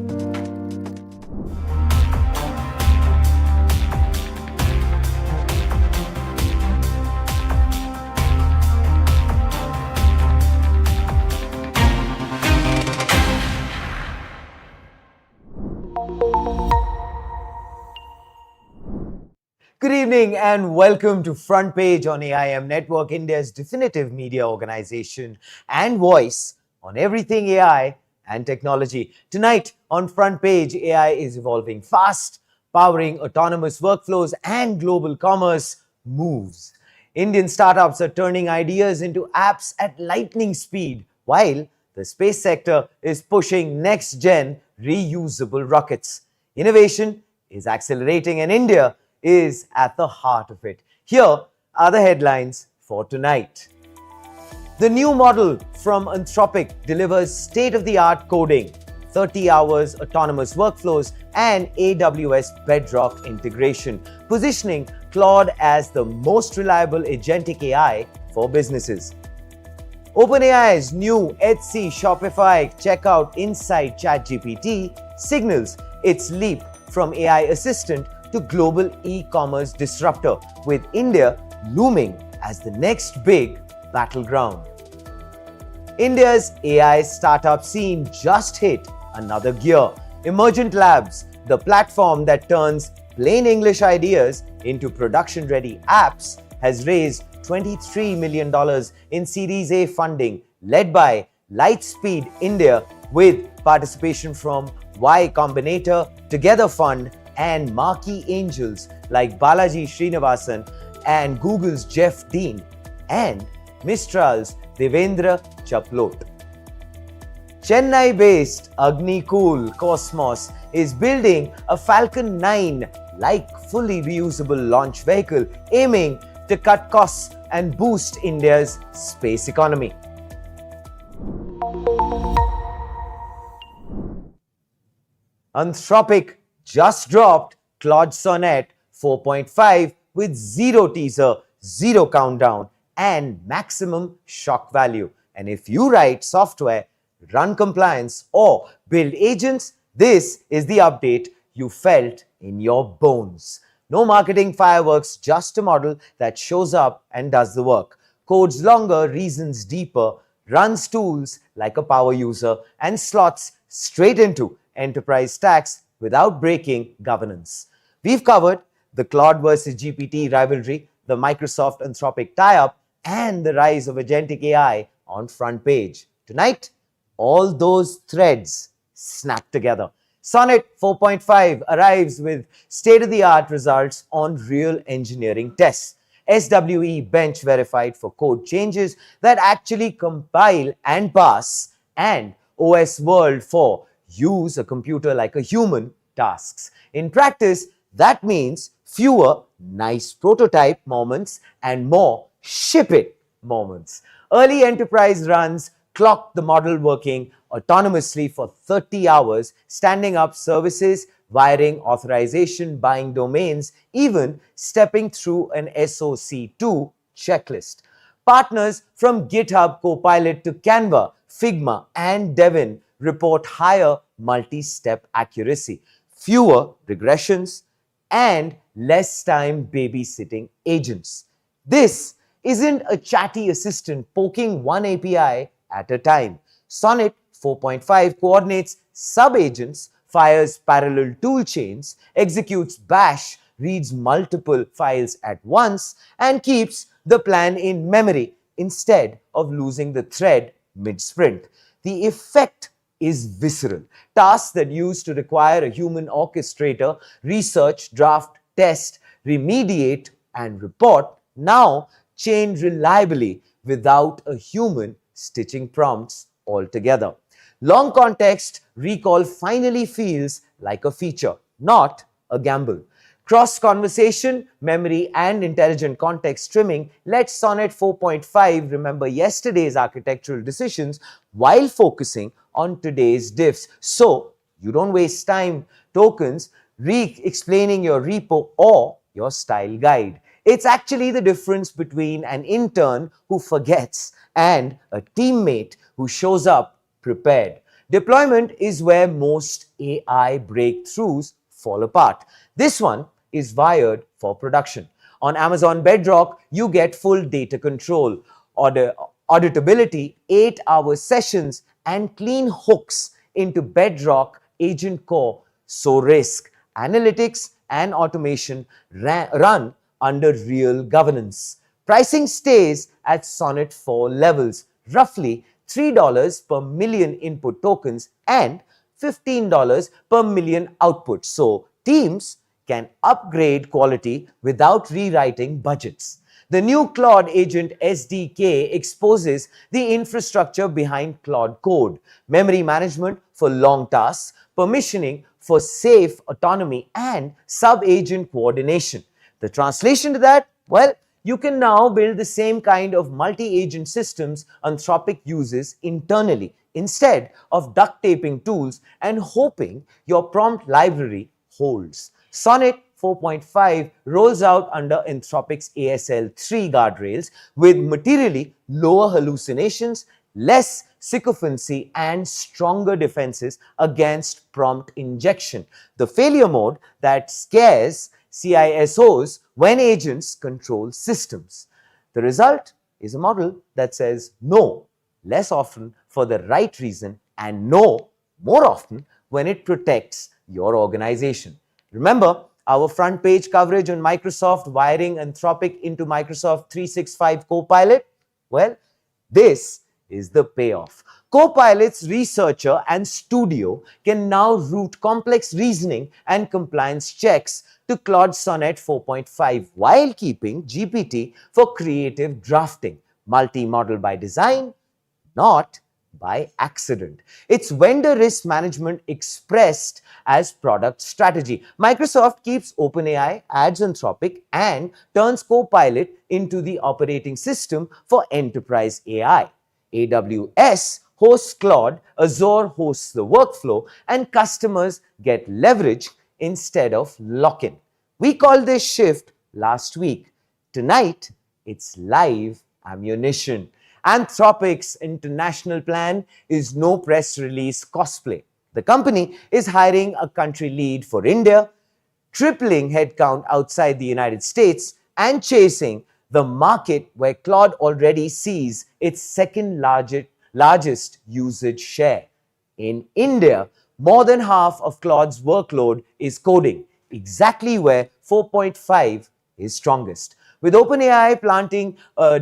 Good evening and welcome to Front Page on AIM Network, India's definitive media organization and voice on everything AI and technology. Tonight on Front Page, AI is evolving fast, powering autonomous workflows and global commerce moves. Indian startups are turning ideas into apps at lightning speed, while the space sector is pushing next-gen reusable rockets. Innovation is accelerating and India is at the heart of it. Here are the headlines for tonight. The new model from Anthropic delivers state-of-the-art coding, 30 hours autonomous workflows, and AWS Bedrock integration, positioning Claude as the most reliable agentic AI for businesses. OpenAI's new Etsy Shopify checkout inside ChatGPT signals its leap from AI assistant to global e-commerce disruptor, with India looming as the next big battleground. India's AI startup scene just hit another gear. Emergent Labs, the platform that turns plain English ideas into production-ready apps, has raised $23 million in Series A funding, led by Lightspeed India, with participation from Y Combinator, Together Fund, and marquee angels like Balaji Srinivasan and Google's Jeff Dean and Mistral's Devendra Chaplot. Chennai-based Agnikul Cosmos is building a Falcon 9-like fully reusable launch vehicle, aiming to cut costs and boost India's space economy. Anthropic just dropped Claude Sonnet 4.5 with zero teaser, zero countdown, and maximum shock value. And if you write software, run compliance, or build agents, this is the update you felt in your bones. No marketing fireworks, just a model that shows up and does the work. Codes longer, reasons deeper, runs tools like a power user, and slots straight into enterprise stacks without breaking governance. We've covered the Claude versus GPT rivalry, the Microsoft Anthropic tie-up, and the rise of agentic AI on Front Page. Tonight, all those threads snap together. Sonnet 4.5 arrives with state-of-the-art results on real engineering tests. SWE bench verified for code changes that actually compile and pass, and OS World for use a computer like a human tasks. In practice, that means fewer nice prototype moments and more ship it moments. Early enterprise runs clocked the model working autonomously for 30 hours, standing up services, wiring authorization, buying domains, even stepping through an SOC2 checklist. Partners from GitHub Copilot to Canva, Figma, and Devin report higher multi-step accuracy, fewer regressions, and less time babysitting agents. This isn't a chatty assistant poking one API at a time. Sonnet 4.5 coordinates sub-agents, fires parallel tool chains, executes bash, reads multiple files at once, and keeps the plan in memory instead of losing the thread mid-sprint. The effect is visceral. Tasks that used to require a human orchestrator, research, draft, test, remediate, and report, now chain reliably without a human stitching prompts altogether. Long context recall finally feels like a feature, not a gamble. Cross-conversation, memory, and intelligent context streaming lets Sonnet 4.5 remember yesterday's architectural decisions while focusing on today's diffs. So you don't waste time tokens re-explaining your repo or your style guide. It's actually the difference between an intern who forgets and a teammate who shows up prepared. Deployment is where most AI breakthroughs fall apart. This one is wired for production. On Amazon Bedrock, you get full data control, auditability, 8-hour sessions, and clean hooks into Bedrock Agent Core, so risk, analytics, and automation run under real governance. Pricing stays at Sonnet 4 levels, roughly $3 per million input tokens and $15 per million output. So teams can upgrade quality without rewriting budgets. The new Claude Agent SDK exposes the infrastructure behind Claude Code, memory management for long tasks, permissioning for safe autonomy, and sub-agent coordination. The translation to that? Well, you can now build the same kind of multi-agent systems Anthropic uses internally instead of duct taping tools and hoping your prompt library holds. Sonnet 4.5 rolls out under Anthropic's ASL3 guardrails with materially lower hallucinations, less sycophancy, and stronger defenses against prompt injection, the failure mode that scares CISOs when agents control systems. The result is a model that says no less often for the right reason and no more often when it protects your organization. Remember our front page coverage on Microsoft wiring Anthropic into Microsoft 365 Copilot? Well, this is the payoff. Copilot's researcher and studio can now route complex reasoning and compliance checks to Claude Sonnet 4.5 while keeping GPT for creative drafting, multi-model by design, not by accident. It's vendor risk management expressed as product strategy. Microsoft keeps OpenAI, adds Anthropic, and turns Copilot into the operating system for enterprise AI. AWS hosts Claude, Azure hosts the workflow, and customers get leverage instead of lock-in. We called this shift last week. Tonight, it's live ammunition. Anthropic's international plan is no press release cosplay. The company is hiring a country lead for India, tripling headcount outside the United States, and chasing the market where Claude already sees its second largest usage share. In India, more than half of Claude's workload is coding, exactly where 4.5 is strongest. With OpenAI planning a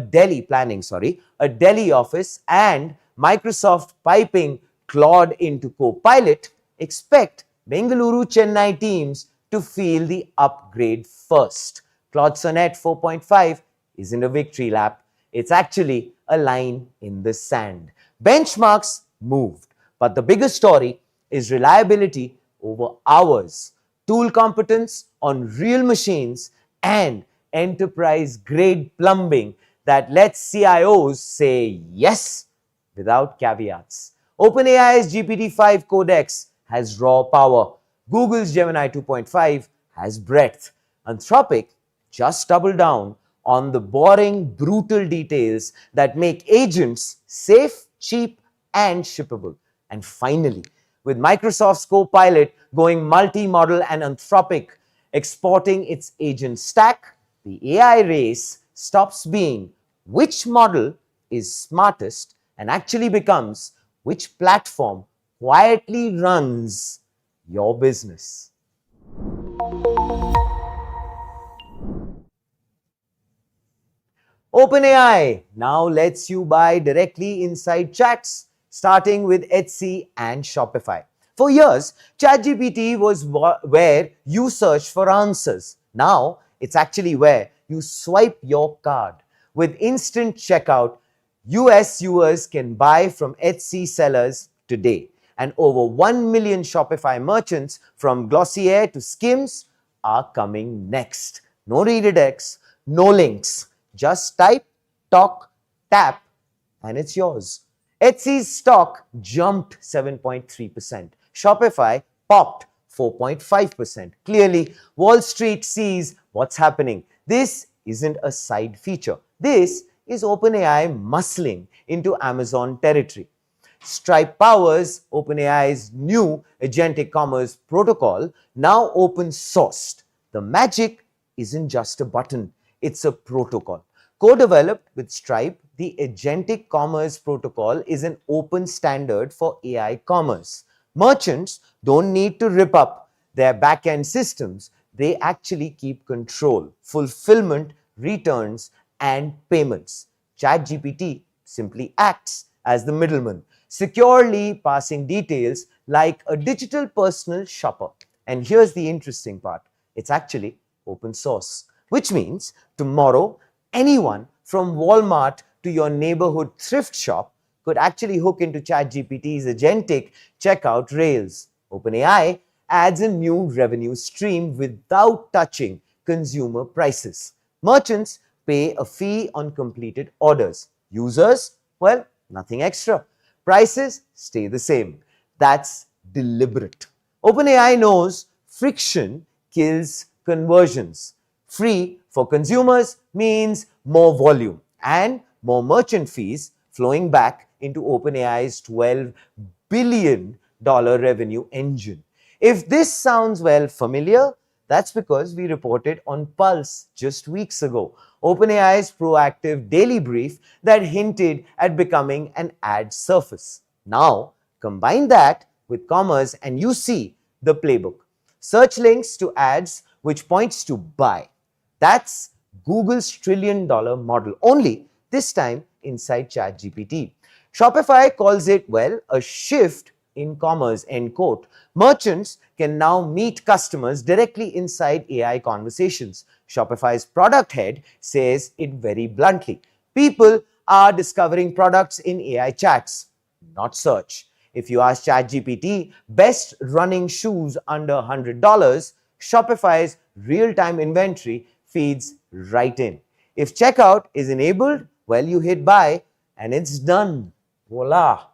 Delhi office and Microsoft piping Claude into Copilot, expect Bengaluru Chennai teams to feel the upgrade first. Claude Sonnet 4.5 isn't a victory lap. It's actually a line in the sand. Benchmarks moved, but the bigger story is reliability over hours, tool competence on real machines, and enterprise-grade plumbing that lets CIOs say yes without caveats. OpenAI's GPT-5 Codex has raw power. Google's Gemini 2.5 has breadth. Anthropic just doubled down on the boring, brutal details that make agents safe, cheap, and shippable. And finally, with Microsoft's Copilot going multi-model and Anthropic exporting its agent stack, the AI race stops being which model is smartest and actually becomes which platform quietly runs your business. OpenAI now lets you buy directly inside chats, starting with Etsy and Shopify. For years, ChatGPT was where you search for answers. Now, it's actually where you swipe your card. With instant checkout, US users can buy from Etsy sellers today. And over 1 million Shopify merchants from Glossier to Skims are coming next. No redirects, no links. Just type, talk, tap, and it's yours. Etsy's stock jumped 7.3%. Shopify popped 4.5%. Clearly, Wall Street sees what's happening. This isn't a side feature. This is OpenAI muscling into Amazon territory. Stripe powers OpenAI's new agentic commerce protocol, now open sourced. The magic isn't just a button, it's a protocol. Co-developed with Stripe, the agentic commerce protocol is an open standard for AI commerce. Merchants don't need to rip up their back-end systems. They actually keep control, fulfillment, returns, and payments. ChatGPT simply acts as the middleman, securely passing details like a digital personal shopper. And here's the interesting part. It's actually open source, which means tomorrow anyone from Walmart to your neighborhood thrift shop could actually hook into ChatGPT's agentic checkout rails. OpenAI adds a new revenue stream without touching consumer prices. Merchants pay a fee on completed orders. Users, well, nothing extra. Prices stay the same. That's deliberate. OpenAI knows friction kills conversions. Free for consumers means more volume and more merchant fees flowing back into OpenAI's $12 billion revenue engine. If this sounds well familiar, that's because we reported on Pulse just weeks ago, OpenAI's proactive daily brief that hinted at becoming an ad surface. Now, combine that with commerce and you see the playbook. Search links to ads which points to buy. That's Google's trillion-dollar model, only this time inside ChatGPT. Shopify calls it, well, a shift in commerce, end quote. Merchants can now meet customers directly inside AI conversations. Shopify's product head says it very bluntly. People are discovering products in AI chats, not search. If you ask ChatGPT, best running shoes under $100, Shopify's real-time inventory feeds right in. If checkout is enabled, well, you hit buy and it's done. Voila.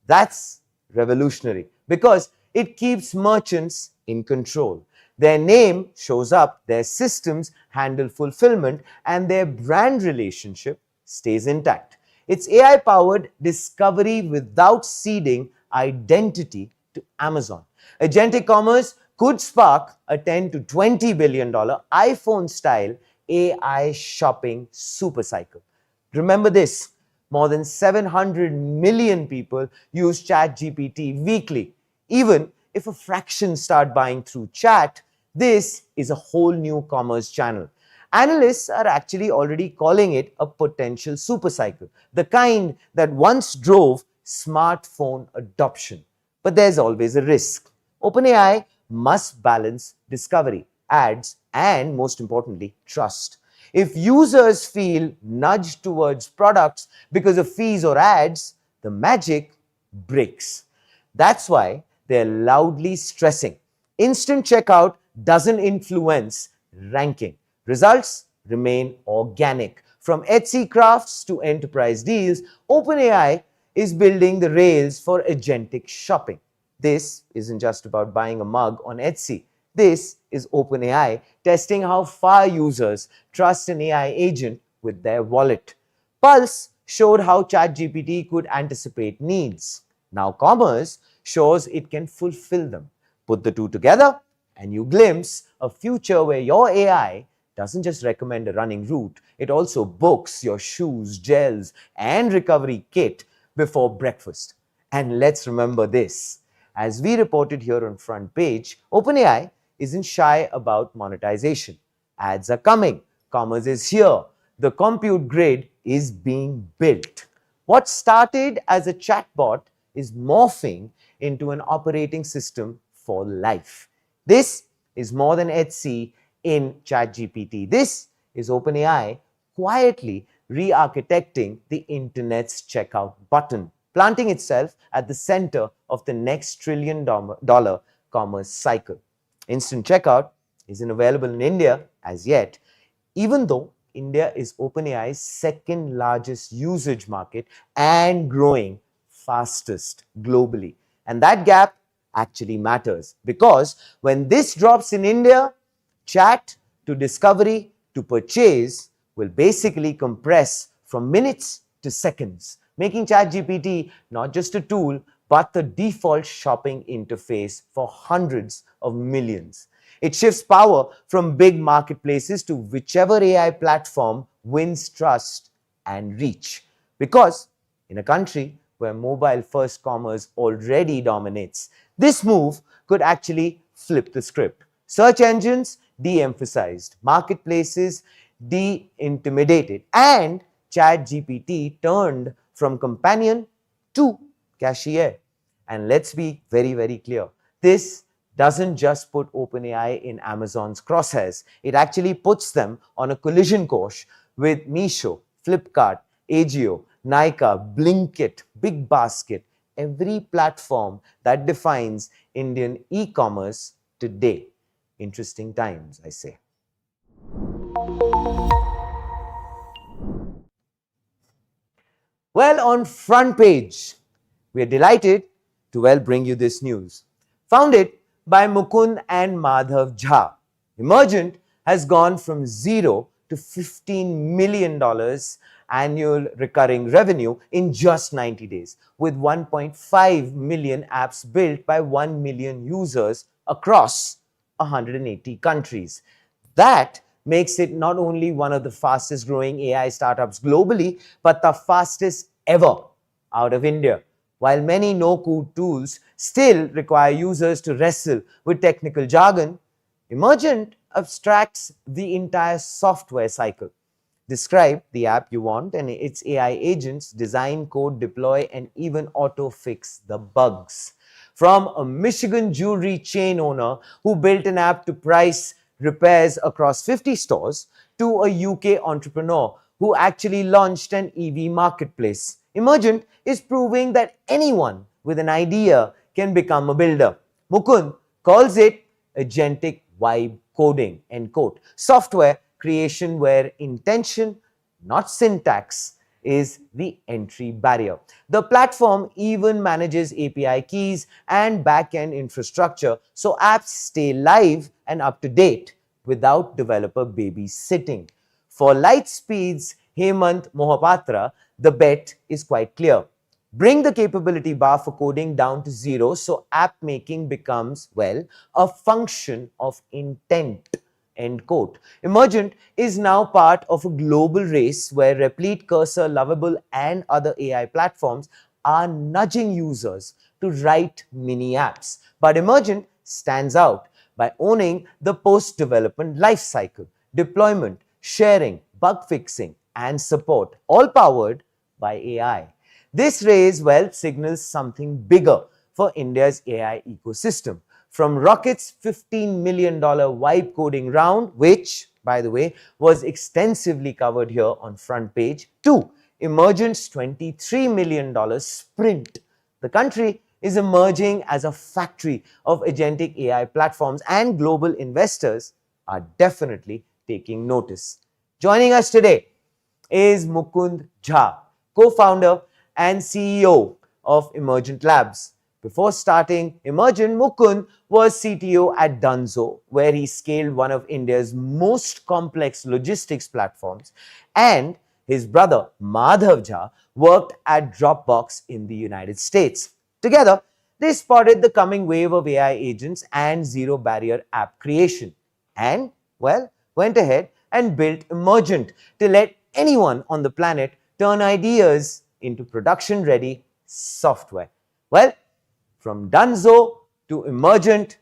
That's revolutionary because it keeps merchants in control. Their name shows up, their systems handle fulfillment, and their brand relationship stays intact. It's AI-powered discovery without ceding identity to Amazon. Agentic commerce could spark a $10 to $20 billion iPhone-style AI shopping supercycle. Remember this, more than 700 million people use ChatGPT weekly. Even if a fraction start buying through chat, this is a whole new commerce channel. Analysts are actually already calling it a potential supercycle, the kind that once drove smartphone adoption. But there's always a risk. OpenAI must balance discovery, ads, and most importantly, trust. If users feel nudged towards products because of fees or ads, the magic breaks. That's why they're loudly stressing. Instant checkout doesn't influence ranking. Results remain organic. From Etsy crafts to enterprise deals, OpenAI is building the rails for agentic shopping. This isn't just about buying a mug on Etsy. This is OpenAI testing how far users trust an AI agent with their wallet. Pulse showed how ChatGPT could anticipate needs. Now commerce shows it can fulfill them. Put the two together and you glimpse a future where your AI doesn't just recommend a running route, it also books your shoes, gels, and recovery kit before breakfast. And let's remember this. As we reported here on Front Page, OpenAI isn't shy about monetization. Ads are coming. Commerce is here. The compute grid is being built. What started as a chatbot is morphing into an operating system for life. This is more than Etsy in ChatGPT. This is OpenAI quietly re-architecting the internet's checkout button, planting itself at the center of the next trillion-dollar commerce cycle. Instant checkout isn't available in India as yet, even though India is OpenAI's second largest usage market and growing fastest globally. And that gap actually matters because when this drops in India, chat to discovery to purchase will basically compress from minutes to seconds. making ChatGPT not just a tool, but the default shopping interface for hundreds of millions. It shifts power from big marketplaces to whichever AI platform wins trust and reach. Because in a country where mobile first commerce already dominates, this move could actually flip the script. Search engines de emphasized, marketplaces de intimidated, and ChatGPT turned from companion to cashier. And let's be very, very clear. This doesn't just put OpenAI in Amazon's crosshairs, it actually puts them on a collision course with Meesho, Flipkart, Agio, Nykaa, Blinkit, Big Basket, every platform that defines Indian e commerce today. Interesting times, I say. Well, on front page, we are delighted to bring you this news. Founded by Mukund and Madhav Jha, Emergent has gone from zero to $15 million annual recurring revenue in just 90 days, with 1.5 million apps built by 1 million users across 180 countries. That makes it not only one of the fastest growing AI startups globally, but the fastest ever out of India. While many no-code tools still require users to wrestle with technical jargon, Emergent abstracts the entire software cycle. Describe the app you want and its AI agents design, code, deploy, and even auto-fix the bugs. From a Michigan jewelry chain owner who built an app to price repairs across 50 stores to a UK entrepreneur who actually launched an EV marketplace, Emergent is proving that anyone with an idea can become a builder. Mukund calls it agentic vibe coding, end quote. Software creation where intention, not syntax, is the entry barrier. The platform even manages API keys and back-end infrastructure so apps stay live and up to date without developer babysitting. For Lightspeed's Hemant Mohapatra, the bet is quite clear. Bring the capability bar for coding down to zero so app making becomes, well, a function of intent. End quote. Emergent is now part of a global race where Replete, Cursor, Lovable, and other AI platforms are nudging users to write mini apps. But Emergent stands out by owning the post-development lifecycle, deployment, sharing, bug fixing, and support, all powered by AI. This raise, well, signals something bigger for India's AI ecosystem. From Rocket's $15 million vibe coding round, which, by the way, was extensively covered here on front page, to Emergent's $23 million sprint. The country is emerging as a factory of agentic AI platforms, and global investors are definitely taking notice. Joining us today is Mukund Jha, co-founder and CEO of Emergent Labs. Before starting Emergent, Mukund was CTO at Dunzo, where he scaled one of India's most complex logistics platforms, and his brother Madhav Jha worked at Dropbox in the United States. Together, they spotted the coming wave of AI agents and zero barrier app creation, and, well, went ahead and built Emergent to let anyone on the planet turn ideas into production-ready software. Well, from Dunzo to Emergent,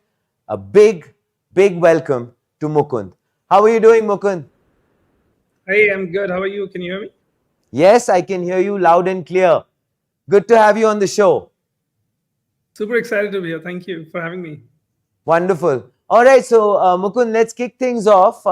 a big, big welcome to Mukund. How are you doing, Mukund? Hey, I'm good. How are you? Can you hear me? Yes, I can hear you loud and clear. Good to have you on the show. Super excited to be here. Thank you for having me. Wonderful. All right, so Mukund, let's kick things off.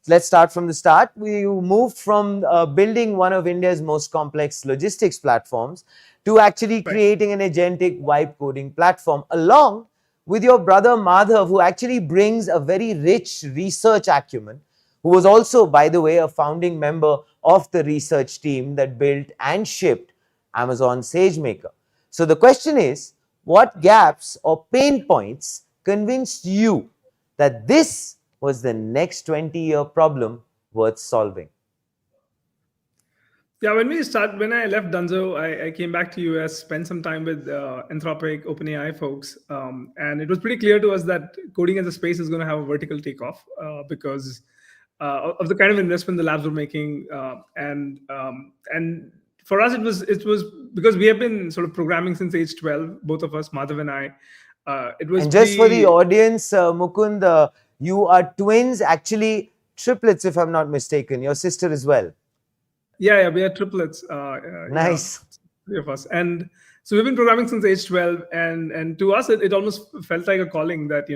Let's start from the start. We moved from building one of India's most complex logistics platforms to actually Right. creating an agentic vibe coding platform along with your brother Madhav, who actually brings a very rich research acumen, who was also, by the way, a founding member of the research team that built and shipped Amazon SageMaker. So the question is, what gaps or pain points convinced you that this was the next 20-year problem worth solving? Yeah, when I left Dunzo, I came back to US, spent some time with Anthropic, OpenAI folks, and it was pretty clear to us that coding as a space is going to have a vertical takeoff because of the kind of investment the labs were making, and for us it was because we have been sort of programming since age 12, both of us, Madhav and I. It was And just for the pretty. audience, Mukund, you are twins, actually triplets, if I'm not mistaken. Your sister as well. Yeah, we are triplets. Yeah, Nice. three of us, and so we've been programming since age 12, and to us, it almost felt like a calling that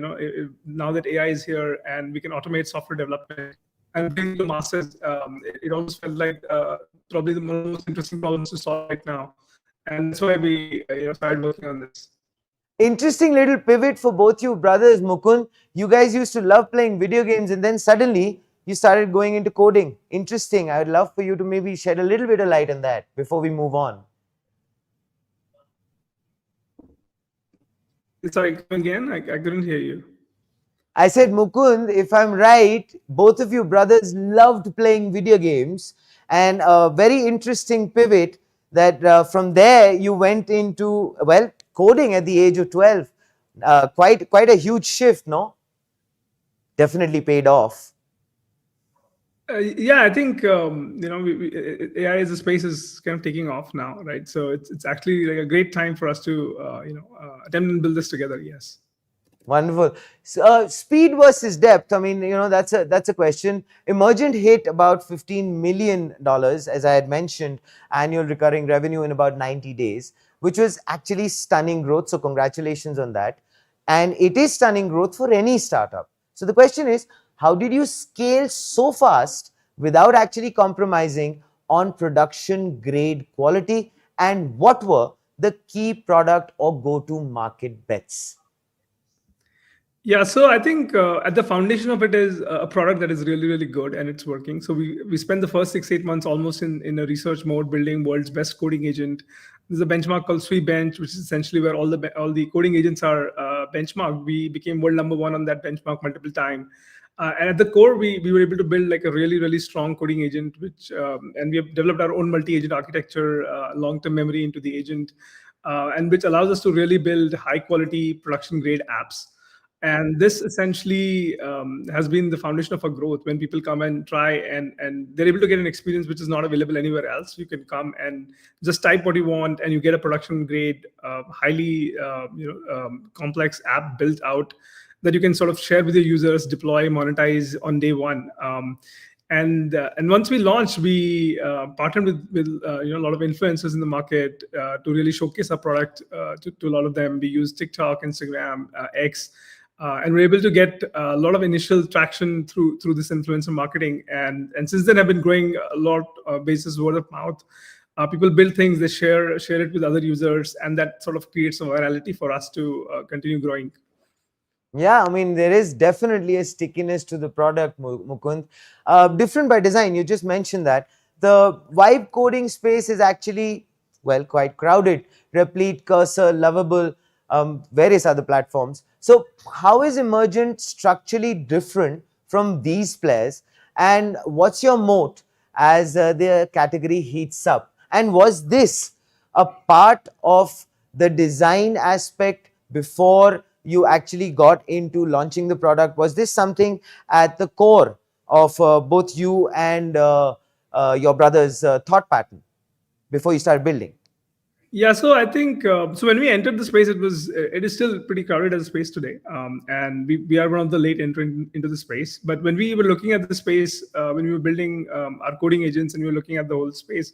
now that AI is here and we can automate software development and bring it to masses, it almost felt like probably one of the most interesting problems to solve right now, and that's why we started working on this. Interesting little pivot for both you brothers, Mukund. You guys used to love playing video games and then suddenly you started going into coding. Interesting. I would love for you to maybe shed a little bit of light on that before we move on. Sorry, come again. I couldn't hear you. I said, Mukund, if I'm right, both of you brothers loved playing video games, and a very interesting pivot that from there you went into, well, coding at the age of 12. Quite a huge shift, no? Definitely paid off. Yeah, I think AI as a space is kind of taking off now, right? So it's actually like a great time for us to attempt and build this together. Yes. Wonderful. So, speed versus depth. I mean, that's a question. Emergent hit about $15 million, as I had mentioned, annual recurring revenue in about 90 days, which was actually stunning growth. So congratulations on that. And it is stunning growth for any startup. So the question is, how did you scale so fast without actually compromising on production grade quality? And what were the key product or go-to market bets? Yeah, so I think at the foundation of it is a product that is really, really good and it's working. So we spent the first 6-8 months almost in a research mode building world's best coding agent. There's a benchmark called SweBench, which is essentially where all the coding agents are benchmarked. We became world number one on that benchmark multiple times. And at the core, we were able to build like a really, really strong coding agent, and we have developed our own multi-agent architecture, long-term memory into the agent, and which allows us to really build high-quality production-grade apps. And this essentially has been the foundation of our growth. When people come and try and they're able to get an experience which is not available anywhere else, you can come and just type what you want and you get a production grade, highly complex app built out that you can sort of share with your users, deploy, monetize on day one. And once we launched, we partnered with a lot of influencers in the market to really showcase our product to a lot of them. We use TikTok, Instagram, X, and we're able to get a lot of initial traction through this influencer marketing. And since then, I've been growing a lot basis word of mouth. People build things, they share it with other users, and that sort of creates a virality for us to continue growing. Yeah, I mean, there is definitely a stickiness to the product, Mukund. Different by design, you just mentioned that. The vibe coding space is actually, well, quite crowded. Replete, Cursor, Lovable, various other platforms. So how is Emergent structurally different from these players? And what's your moat as the category heats up? And was this a part of the design aspect before you actually got into launching the product? Was this something at the core of both you and your brother's thought pattern before you started building? Yeah, so I think so. When we entered the space, it is still pretty crowded as a space today, and we are one of the late entrant into the space. But when we were looking at the space, when we were building our coding agents, and we were looking at the whole space,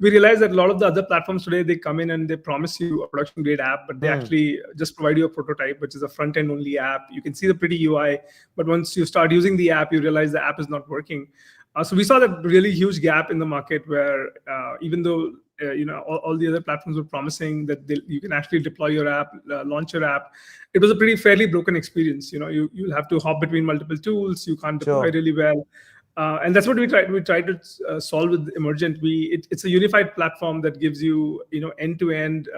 we realized that a lot of the other platforms today, they come in and they promise you a production grade app, but they actually just provide you a prototype, which is a front end only app. You can see the pretty UI, but once you start using the app, you realize the app is not working. So we saw that really huge gap in the market where even though all the other platforms were promising that you can actually deploy your app, launch your app, it was a pretty fairly broken experience. You'll have to hop between multiple tools. You can't deploy really well. And that's what we try to solve with Emergent. It's a unified platform that gives you end-to-end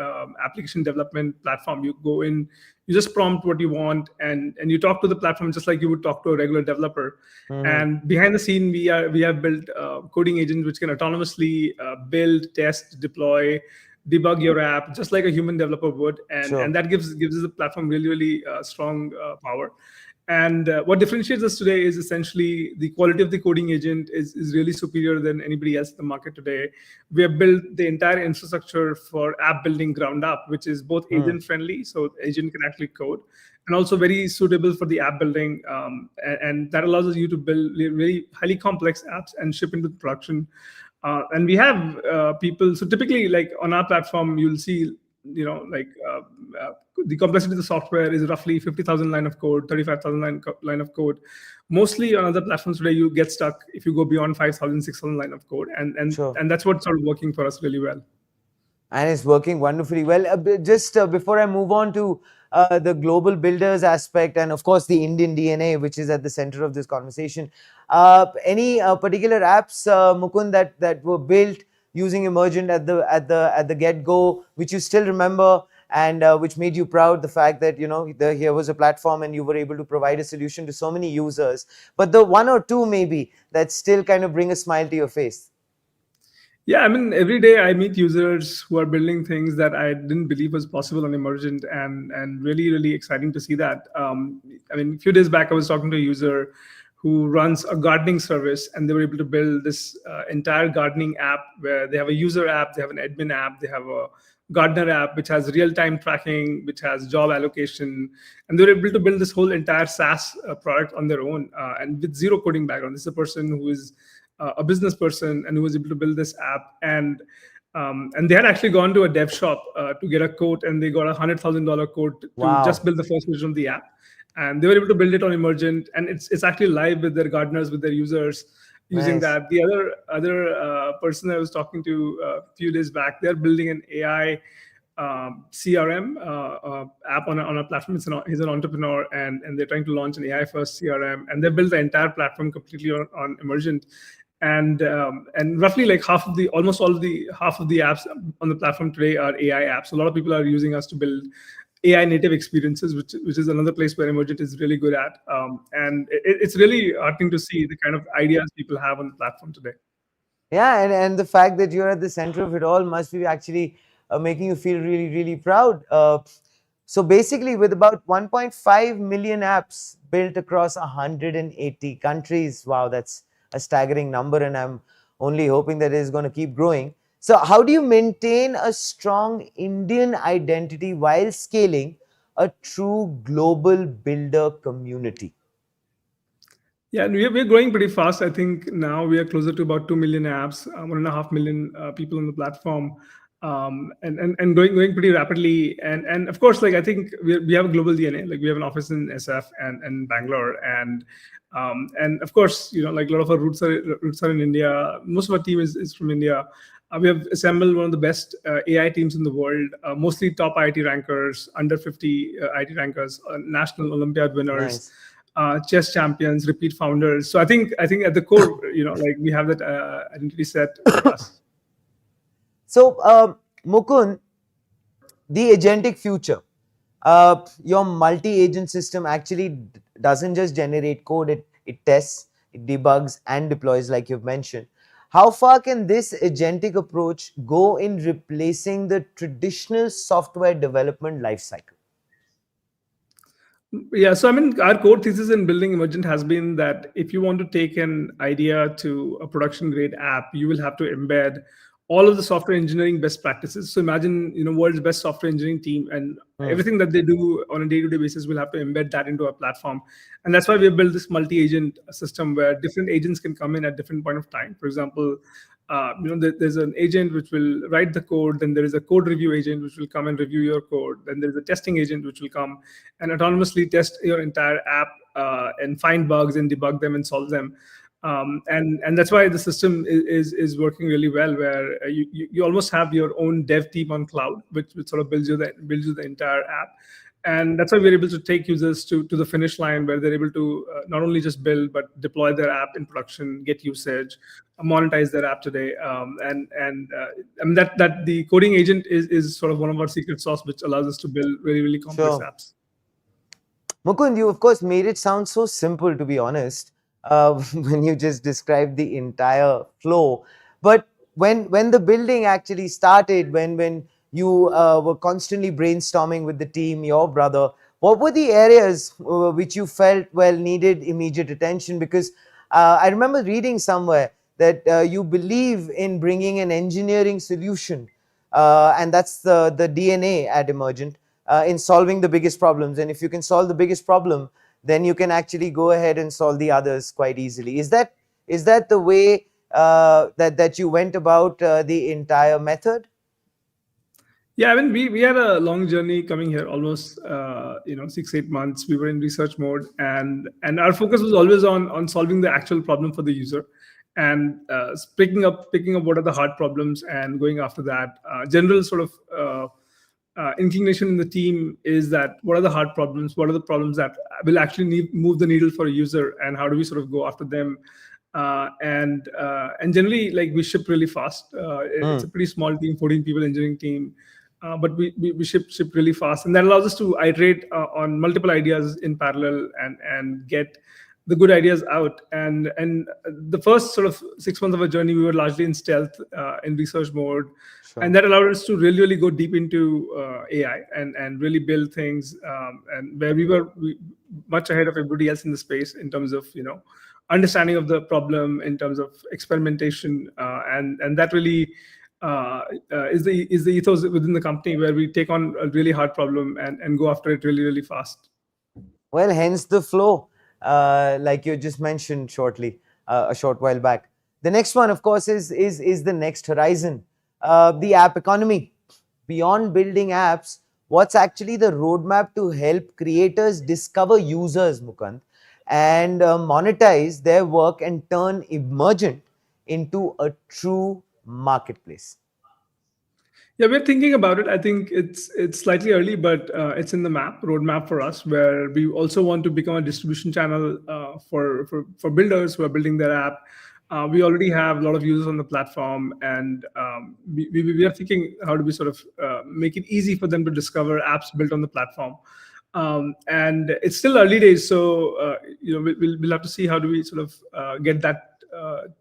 application development platform. You go in, you just prompt what you want, and you talk to the platform just like you would talk to a regular developer. And behind the scene, we have built coding agents which can autonomously build, test, deploy, debug your app just like a human developer would, Sure. and that gives us the platform really strong power. And what differentiates us today is essentially the quality of the coding agent is really superior than anybody else in the market today. We have built the entire infrastructure for app building ground up, which is both agent friendly, so the agent can actually code, and also very suitable for the app building. And that allows you to build really highly complex apps and ship into production. And we have people. So typically, like on our platform, you'll see, the complexity of the software is roughly 50,000 line of code, 35,000 line of code. Mostly on other platforms today, you get stuck if you go beyond 5,000, 6,000 line of code, and Sure. and that's what's sort of working for us really well. And it's working wonderfully well. Just before I move on to the global builders aspect, and of course the Indian DNA, which is at the center of this conversation, any particular apps, Mukund, that were built using Emergent at the get-go, which you still remember, and which made you proud, the fact that here was a platform and you were able to provide a solution to so many users, but the one or two maybe that still kind of bring a smile to your face? Yeah, I mean, every day I meet users who are building things that I didn't believe was possible on Emergent, and really, really exciting to see that. I mean, a few days back, I was talking to a user who runs a gardening service, and they were able to build this entire gardening app where they have a user app, they have an admin app, they have a gardener app which has real-time tracking, which has job allocation, and they were able to build this whole entire SaaS product on their own, and with zero coding background. This is a person who is a business person and who was able to build this app, and they had actually gone to a dev shop to get a quote, and they got $100,000 quote to Wow. just build the first version of the app, and they were able to build it on Emergent, and it's actually live with their gardeners, with their users using Nice. that. The other person I was talking to a few days back, they're building an AI CRM app on a platform. He's an entrepreneur, and they're trying to launch an AI first CRM, and they built the entire platform completely on Emergent. And roughly like half of the apps on the platform today are AI apps. A lot of people are using us to build AI native experiences, which is another place where Emergent is really good at. And it's really heartening to see the kind of ideas people have on the platform today. Yeah, and the fact that you're at the center of it all must be actually making you feel really, really proud. So basically, with about 1.5 million apps built across 180 countries, wow, that's a staggering number, and I'm only hoping that it is going to keep growing. So how do you maintain a strong Indian identity while scaling a true global builder community? Yeah, and we're growing pretty fast. I think now we are closer to about 2 million apps, 1.5 million people on the platform, and going pretty rapidly. And of course, like I think we have a global DNA. Like we have an office in SF and Bangalore, and of course, like a lot of our roots are in India. Most of our team is from India. We have assembled one of the best AI teams in the world, mostly top IT rankers, under 50 IT rankers, national Olympiad winners. Nice. Chess champions, repeat founders. So I think at the core, like we have that identity set for us. So, Mukund, the agentic future, your multi-agent system actually doesn't just generate code, it tests, it debugs and deploys, like you've mentioned. How far can this agentic approach go in replacing the traditional software development lifecycle? Yeah, so I mean, our core thesis in building Emergent has been that if you want to take an idea to a production grade app, you will have to embed all of the software engineering best practices. So imagine, world's best software engineering team, and everything that they do on a day-to-day basis will have to embed that into our platform. And that's why we have built this multi-agent system where different agents can come in at different point of time. For example, there's an agent which will write the code, then there is a code review agent which will come and review your code, then there's a testing agent which will come and autonomously test your entire app and find bugs and debug them and solve them. And that's why the system is working really well, where you almost have your own dev team on cloud, which sort of builds you the entire app. And that's why we're able to take users to the finish line, where they're able to not only just build but deploy their app in production, get usage, monetize their app today. I mean that the coding agent is sort of one of our secret sauce, which allows us to build really, really complex Sure. apps. Mukund, you of course made it sound so simple, to be honest, when you just described the entire flow. But when the building actually started, when you were constantly brainstorming with the team, your brother, what were the areas which you felt needed immediate attention? Because I remember reading somewhere that you believe in bringing an engineering solution, and that's the DNA at Emergent, in solving the biggest problems. And if you can solve the biggest problem, then you can actually go ahead and solve the others quite easily. Is that the way that you went about the entire method? Yeah, I mean, we had a long journey coming here, almost 6-8 months. We were in research mode, and our focus was always on solving the actual problem for the user, and picking up what are the hard problems and going after that. General sort of inclination in the team is that what are the hard problems? What are the problems that will actually move the needle for a user, and how do we sort of go after them? And generally, like, we ship really fast. It's a pretty small team, 14 people engineering team. But we ship really fast, and that allows us to iterate on multiple ideas in parallel and get the good ideas out. And the first sort of 6 months of our journey, we were largely in stealth, in research mode, Sure. and that allowed us to really, really go deep into AI and really build things, and where we were much ahead of everybody else in the space in terms of understanding of the problem, in terms of experimentation, and that really is the ethos within the company, where we take on a really hard problem and go after it really, really fast. Well, hence the flow, like you just mentioned a short while back. The next one, of course, is the next horizon, the app economy. Beyond building apps, what's actually the roadmap to help creators discover users, Mukund, and monetize their work and turn Emergent into a true marketplace? Yeah, we're thinking about it. I think it's slightly early, but it's in the roadmap for us, where we also want to become a distribution channel for builders who are building their app. We already have a lot of users on the platform, and we are thinking, how do we sort of make it easy for them to discover apps built on the platform. And it's still early days, so we'll have to see how do we sort of get that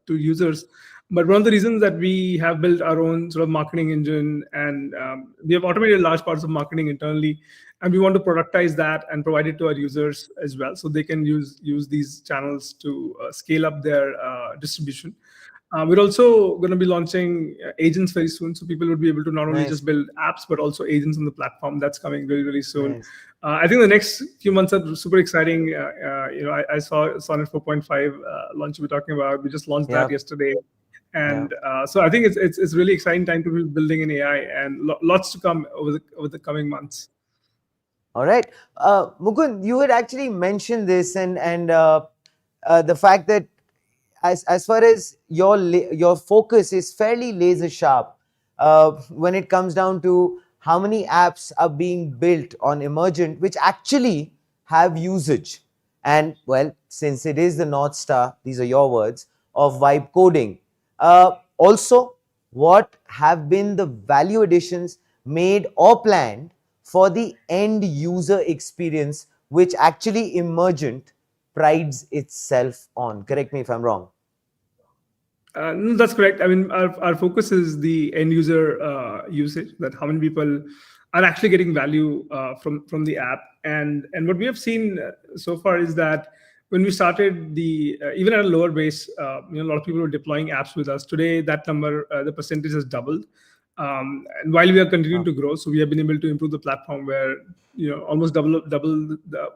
to users. But one of the reasons that we have built our own sort of marketing engine, and we have automated large parts of marketing internally, and we want to productize that and provide it to our users as well, so they can use these channels to scale up their distribution. We're also going to be launching agents very soon, so people would be able to not only Nice. just build apps, but also agents on the platform. That's coming really, really soon. Nice. I think the next few months are super exciting. I saw Sonnet 4.5 launch we're talking about. We just launched that yesterday. And so I think it's really exciting time to be building in AI, and lots to come over the coming months. All right. Mukund, you had actually mentioned this, and the fact that as far as your focus is fairly laser sharp when it comes down to how many apps are being built on Emergent which actually have usage. And well, since it is the North Star, these are your words, of vibe coding. Also, what have been the value additions made or planned for the end user experience, which actually Emergent prides itself on? Correct me if I'm wrong. No, that's correct. I mean, our focus is the end user usage, that how many people are actually getting value from the app. And what we have seen so far is that when we started, even at a lower base, a lot of people were deploying apps with us. Today, that number, the percentage has doubled. And while we are continuing to grow, so we have been able to improve the platform, where almost double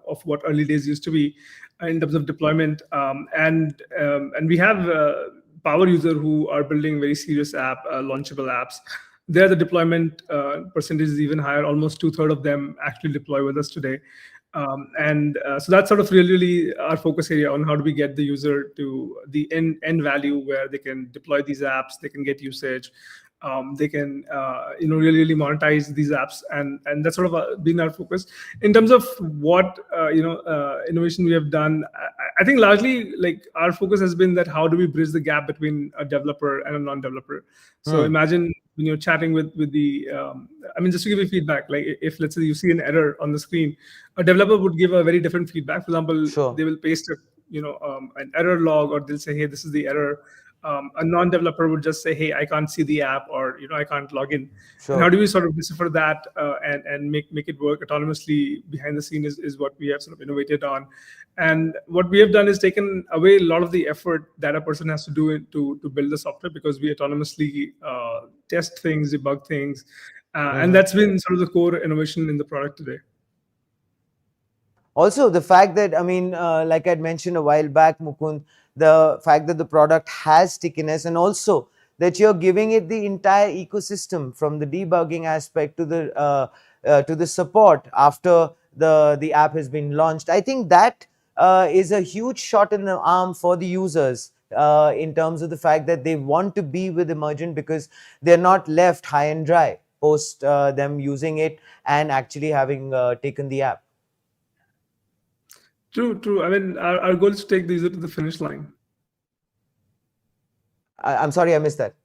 of what early days used to be in terms of deployment. And we have power users who are building very serious launchable apps. There, the deployment percentage is even higher. Almost 2/3 of them actually deploy with us today. So that's sort of really our focus area on how do we get the user to the end value, where they can deploy these apps, they can get usage, they can really monetize these apps, and that's sort of been our focus. In terms of what innovation we have done, I think largely like our focus has been that how do we bridge the gap between a developer and a non-developer. So Hmm. imagine when you're chatting with the I mean, just to give you feedback, like if let's say you see an error on the screen, a developer would give a very different feedback. For example, Sure. they will paste an error log, or they'll say, hey, this is the error. A non-developer would just say, hey, I can't see the app, or I can't log in. And how Sure. do we sort of decipher that and make it work autonomously behind the scene is what we have sort of innovated on. And what we have done is taken away a lot of the effort that a person has to do to build the software, because we autonomously test things, debug things, and Mhm. that's been sort of the core innovation in the product today. Also, the fact that, I mean, like I'd mentioned a while back, Mukund, the fact that the product has stickiness, and also that you're giving it the entire ecosystem from the debugging aspect to the support after the app has been launched. I think that is a huge shot in the arm for the users. In terms of the fact that they want to be with Emergent because they're not left high and dry post them using it and actually having taken the app. True. I mean, our goal is to take the user to the finish line. I'm sorry, I missed that.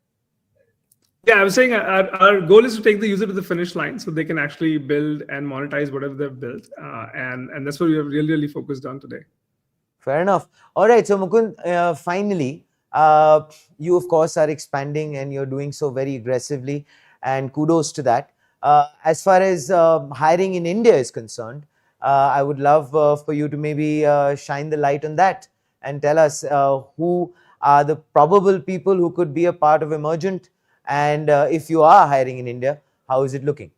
Yeah, I was saying our goal is to take the user to the finish line so they can actually build and monetize whatever they've built, and that's what we have really focused on today. Fair enough. All right. So, Mukund, finally, you of course are expanding and you're doing so very aggressively, and kudos to that. As far as hiring in India is concerned, I would love for you to maybe shine the light on that and tell us who are the probable people who could be a part of Emergent, and if you are hiring in India, how is it looking?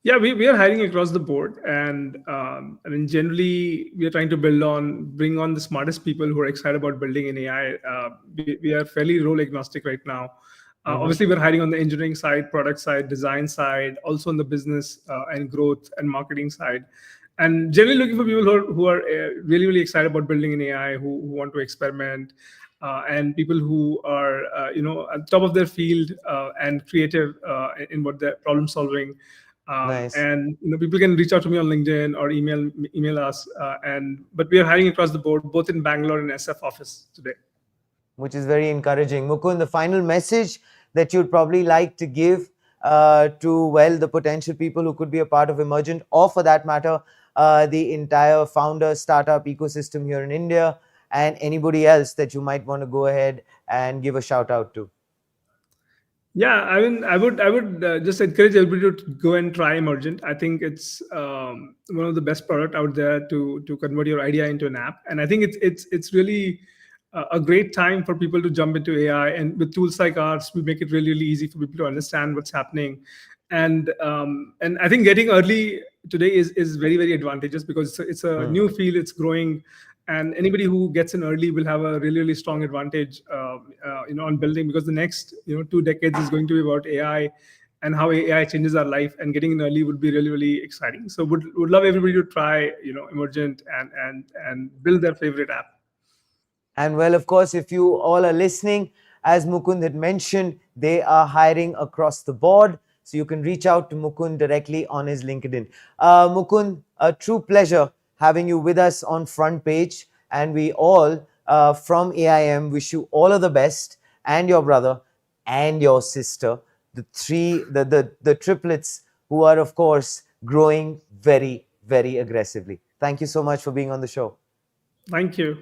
Yeah, we are hiring across the board, and I mean, generally, we are trying to bring on the smartest people who are excited about building in AI. We are fairly role agnostic right now. Mm-hmm. Obviously, we're hiring on the engineering side, product side, design side, also on the business and growth and marketing side, and generally looking for people who are really excited about building in AI, who want to experiment, and people who are at the top of their field and creative in what they're problem solving. Nice. And people can reach out to me on LinkedIn or email us. But we are hiring across the board, both in Bangalore and SF office today. Which is very encouraging. Mukund, the final message that you'd probably like to give to, well, the potential people who could be a part of Emergent, or for that matter, the entire founder startup ecosystem here in India, and anybody else that you might want to go ahead and give a shout out to. Yeah, I mean, I would just encourage everybody to go and try Emergent. I think it's one of the best product out there to convert your idea into an app, and I think it's really a great time for people to jump into AI. And with tools like ours, we make it really easy for people to understand what's happening. And I think getting early today is very advantageous, because it's a Hmm. new field, it's growing, and anybody who gets in early will have a really strong advantage on building, because the next 2 decades is going to be about AI and how AI changes our life, and getting in early would be really exciting. So would love everybody to try Emergent and build their favorite app. And well, of course, if you all are listening, as Mukund had mentioned, they are hiring across the board. So you can reach out to Mukund directly on his LinkedIn. Mukund, a true pleasure having you with us on Front Page. And we all from AIM wish you all of the best, and your brother and your sister, the triplets who are, of course, growing very aggressively. Thank you so much for being on the show. Thank you.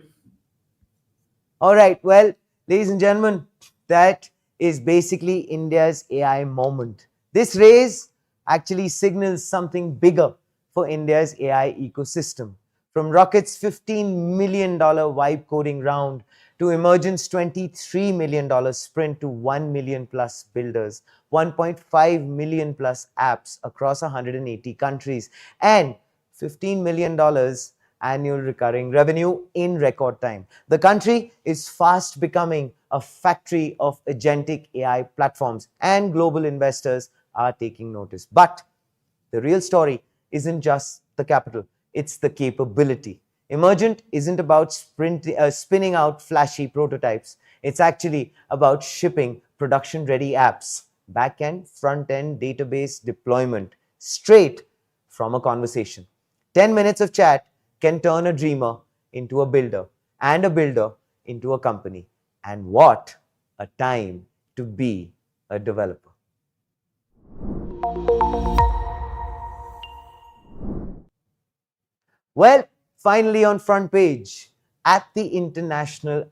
All right. Well, ladies and gentlemen, that is basically India's AI moment. This raise actually signals something bigger for India's AI ecosystem. From Rocket's $15 million vibe coding round to Emergent's $23 million sprint to 1 million plus builders, 1.5 million plus apps across 180 countries, and $15 million annual recurring revenue in record time. The country is fast becoming a factory of agentic AI platforms, and global investors are taking notice. But the real story isn't just the capital, it's the capability. Emergent isn't about spinning out flashy prototypes. It's actually about shipping production-ready apps, back-end, front-end database deployment, straight from a conversation. 10 minutes of chat can turn a dreamer into a builder, and a builder into a company. And what a time to be a developer. Well, finally on front page, at the International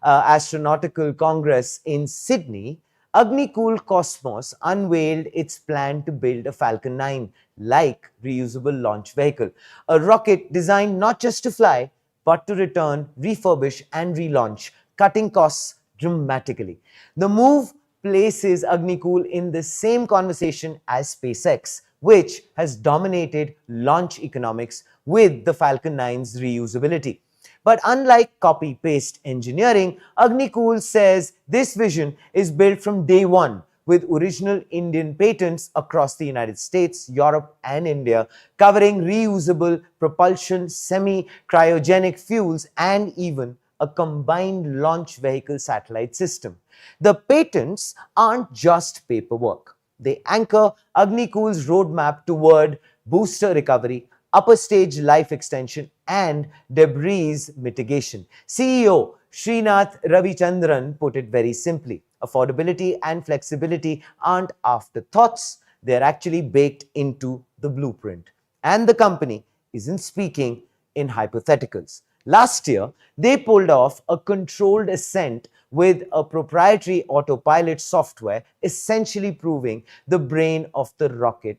Astronautical Congress in Sydney, Agnikul Cosmos unveiled its plan to build a Falcon 9-like reusable launch vehicle, a rocket designed not just to fly, but to return, refurbish and relaunch, cutting costs dramatically. The move places Agnikul in the same conversation as SpaceX, which has dominated launch economics with the Falcon 9's reusability. But unlike copy-paste engineering, Agnikul says this vision is built from day one with original Indian patents across the United States, Europe and India, covering reusable propulsion, semi-cryogenic fuels and even a combined launch vehicle satellite system. The patents aren't just paperwork. They anchor Agnikul's roadmap toward booster recovery, upper stage life extension, and debris mitigation. CEO Srinath Ravichandran put it very simply. Affordability and flexibility aren't afterthoughts, they're actually baked into the blueprint. And the company isn't speaking in hypotheticals. Last year, they pulled off a controlled ascent with a proprietary autopilot software, essentially proving the brain of the rocket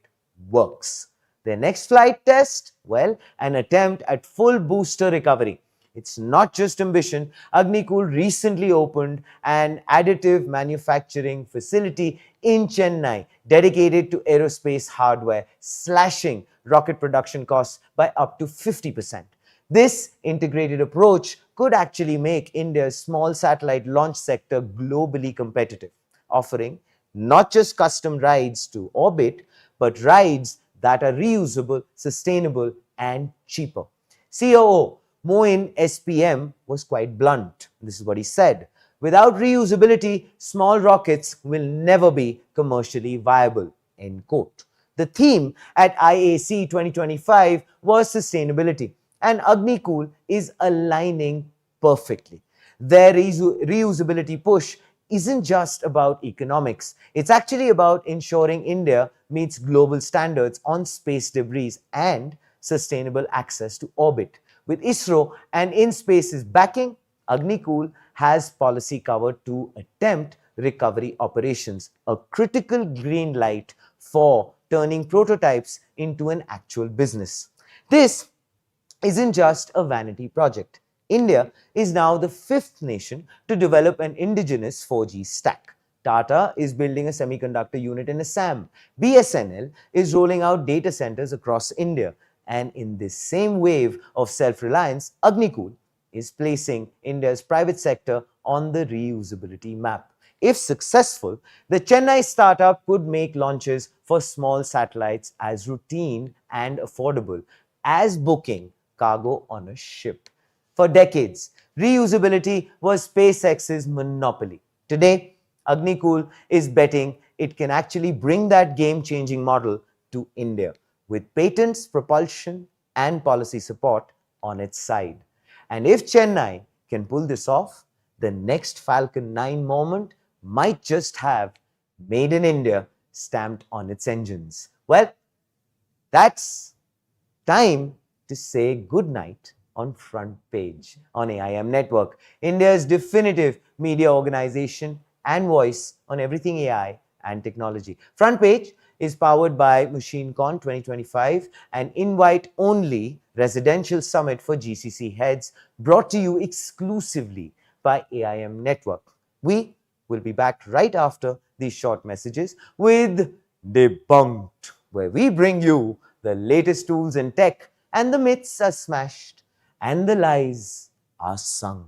works. Their next flight test? Well, an attempt at full booster recovery. It's not just ambition. Agnikul recently opened an additive manufacturing facility in Chennai dedicated to aerospace hardware, slashing rocket production costs by up to 50%. This integrated approach could actually make India's small satellite launch sector globally competitive, offering not just custom rides to orbit, but rides that are reusable, sustainable, and cheaper. COO Moin SPM was quite blunt. This is what he said. Without reusability, small rockets will never be commercially viable. End quote. The theme at IAC 2025 was sustainability, and Agnikul is aligning perfectly. Their reusability push isn't just about economics. It's actually about ensuring India meets global standards on space debris and sustainable access to orbit. With ISRO and IN-SPACe's backing, Agnikul has policy cover to attempt recovery operations, a critical green light for turning prototypes into an actual business. This isn't just a vanity project. India is now the fifth nation to develop an indigenous 4G stack. Tata is building a semiconductor unit in Assam. BSNL is rolling out data centers across India. And in this same wave of self-reliance, Agnikul is placing India's private sector on the reusability map. If successful, the Chennai startup could make launches for small satellites as routine and affordable as booking cargo on a ship. For decades, reusability was SpaceX's monopoly. Today, Agnikul is betting it can actually bring that game-changing model to India with patents, propulsion, and policy support on its side. And if Chennai can pull this off, the next Falcon 9 moment might just have Made in India stamped on its engines. Well, that's time to say goodnight on front page on AIM Network, India's definitive media organization and voice on everything AI and technology. Front page is powered by MachineCon 2025, an invite-only residential summit for GCC heads brought to you exclusively by AIM Network. We will be back right after these short messages with Debunked, where we bring you the latest tools in tech, and the myths are smashed and the lies are sunk.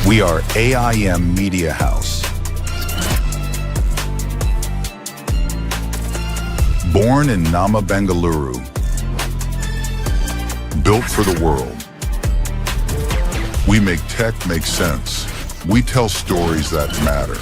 We are AIM Media House. Born in Nama, Bengaluru. Built for the world. We make tech make sense. We tell stories that matter.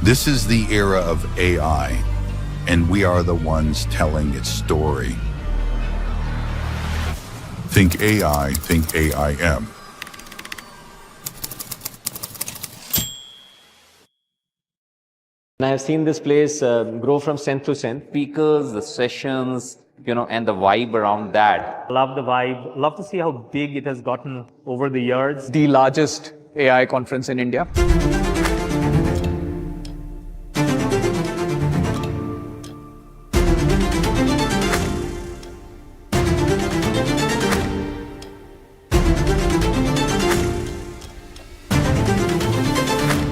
This is the era of AI, and we are the ones telling its story. Think AI, think AIM. And I've seen this place grow from strength to strength. Speakers, the sessions, and the vibe around that. Love the vibe. Love to see how big it has gotten over the years. The largest AI conference in India.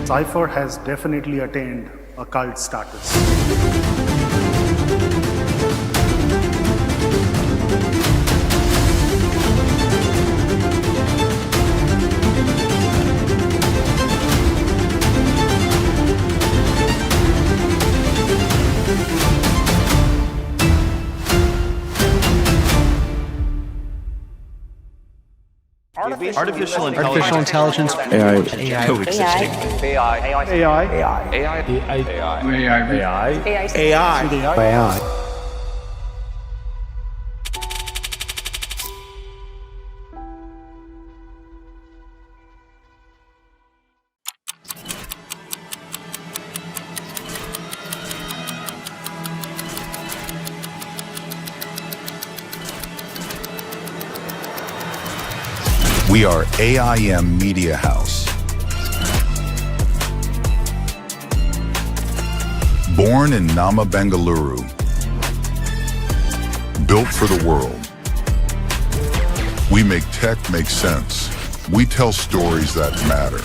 Cypher has definitely attained a cult status. Artificial intelligence. AI. Coexisting. AI. We are AIM Media House. Born in Nama, Bengaluru. Built for the world. We make tech make sense. We tell stories that matter.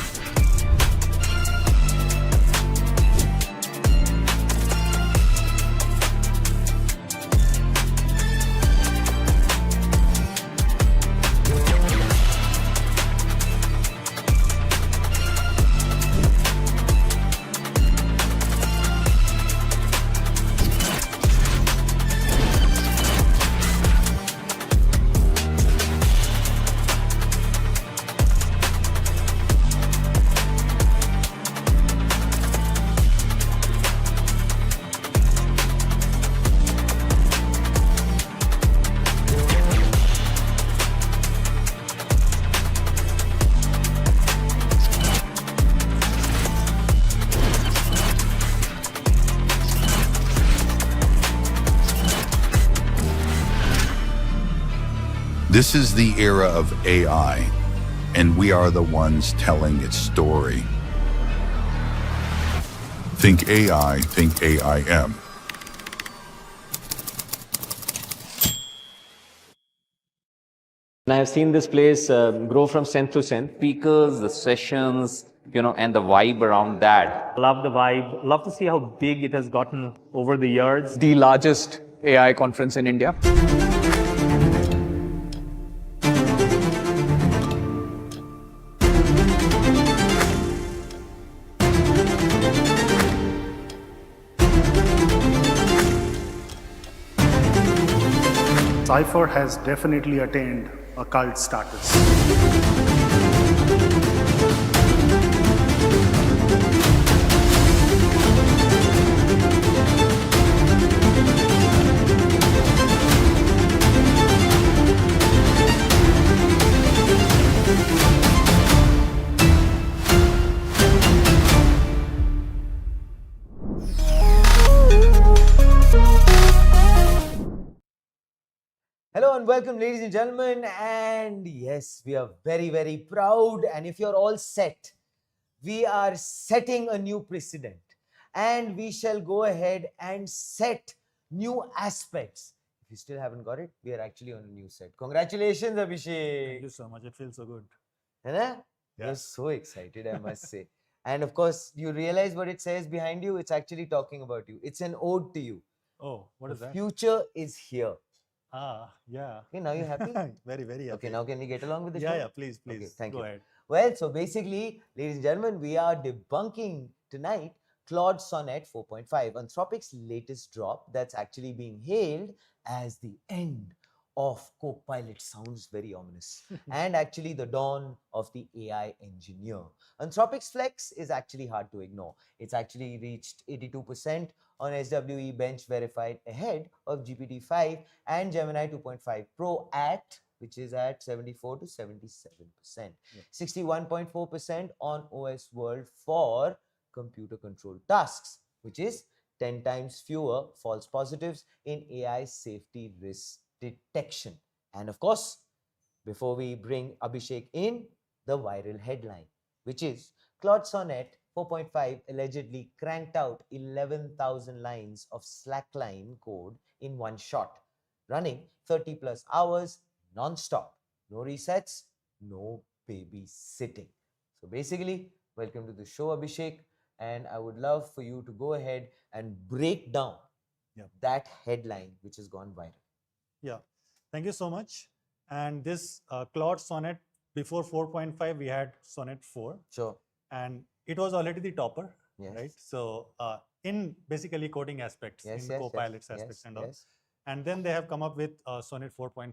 This is the era of AI, and we are the ones telling its story. Think AI, think AIM. And I have seen this place grow from strength to strength. Speakers, the sessions, and the vibe around that. Love the vibe. Love to see how big it has gotten over the years. The largest AI conference in India. Cypher has definitely attained a cult status. Hello and welcome, ladies and gentlemen. And yes, we are very, very proud. And if you're all set, we are setting a new precedent. And we shall go ahead and set new aspects. If you still haven't got it, we are actually on a new set. Congratulations, Abhishek. Thank you so much. It feels so good. Right? Yeah. You're so excited, I must say. And of course, you realize what it says behind you. It's actually talking about you. It's an ode to you. Oh, what is The that? future is here. Yeah. Okay, now you're happy? Very, very happy. Okay, now can we get along with the show? Yeah, please. Okay, thank Go you. ahead. Well, so basically, ladies and gentlemen, we are debunking tonight Claude Sonnet 4.5, Anthropic's latest drop that's actually being hailed as the end of Copilot. Sounds very ominous. And actually the dawn of the AI engineer. Anthropic's flex is actually hard to ignore. It's actually reached 82% on SWE bench verified, ahead of GPT-5 and Gemini 2.5 Pro which is at 74 to 77%. 61.4% on OS World for computer controlled tasks, which is 10 times fewer false positives in AI safety risk detection. And of course, before we bring Abhishek in, the viral headline, which is Claude Sonnet 4.5 allegedly cranked out 11,000 lines of slackline code in one shot, running 30 plus hours non-stop. No resets, no babysitting. So basically, welcome to the show, Abhishek. And I would love for you to go ahead and break down that headline which has gone viral. Yeah. Thank you so much. And this Claude Sonnet, before 4.5, we had Sonnet 4. Sure. And it was already the topper, Yes. right? So in basically coding aspects, in Copilot's aspects and all. And then they have come up with Sonnet 4.5.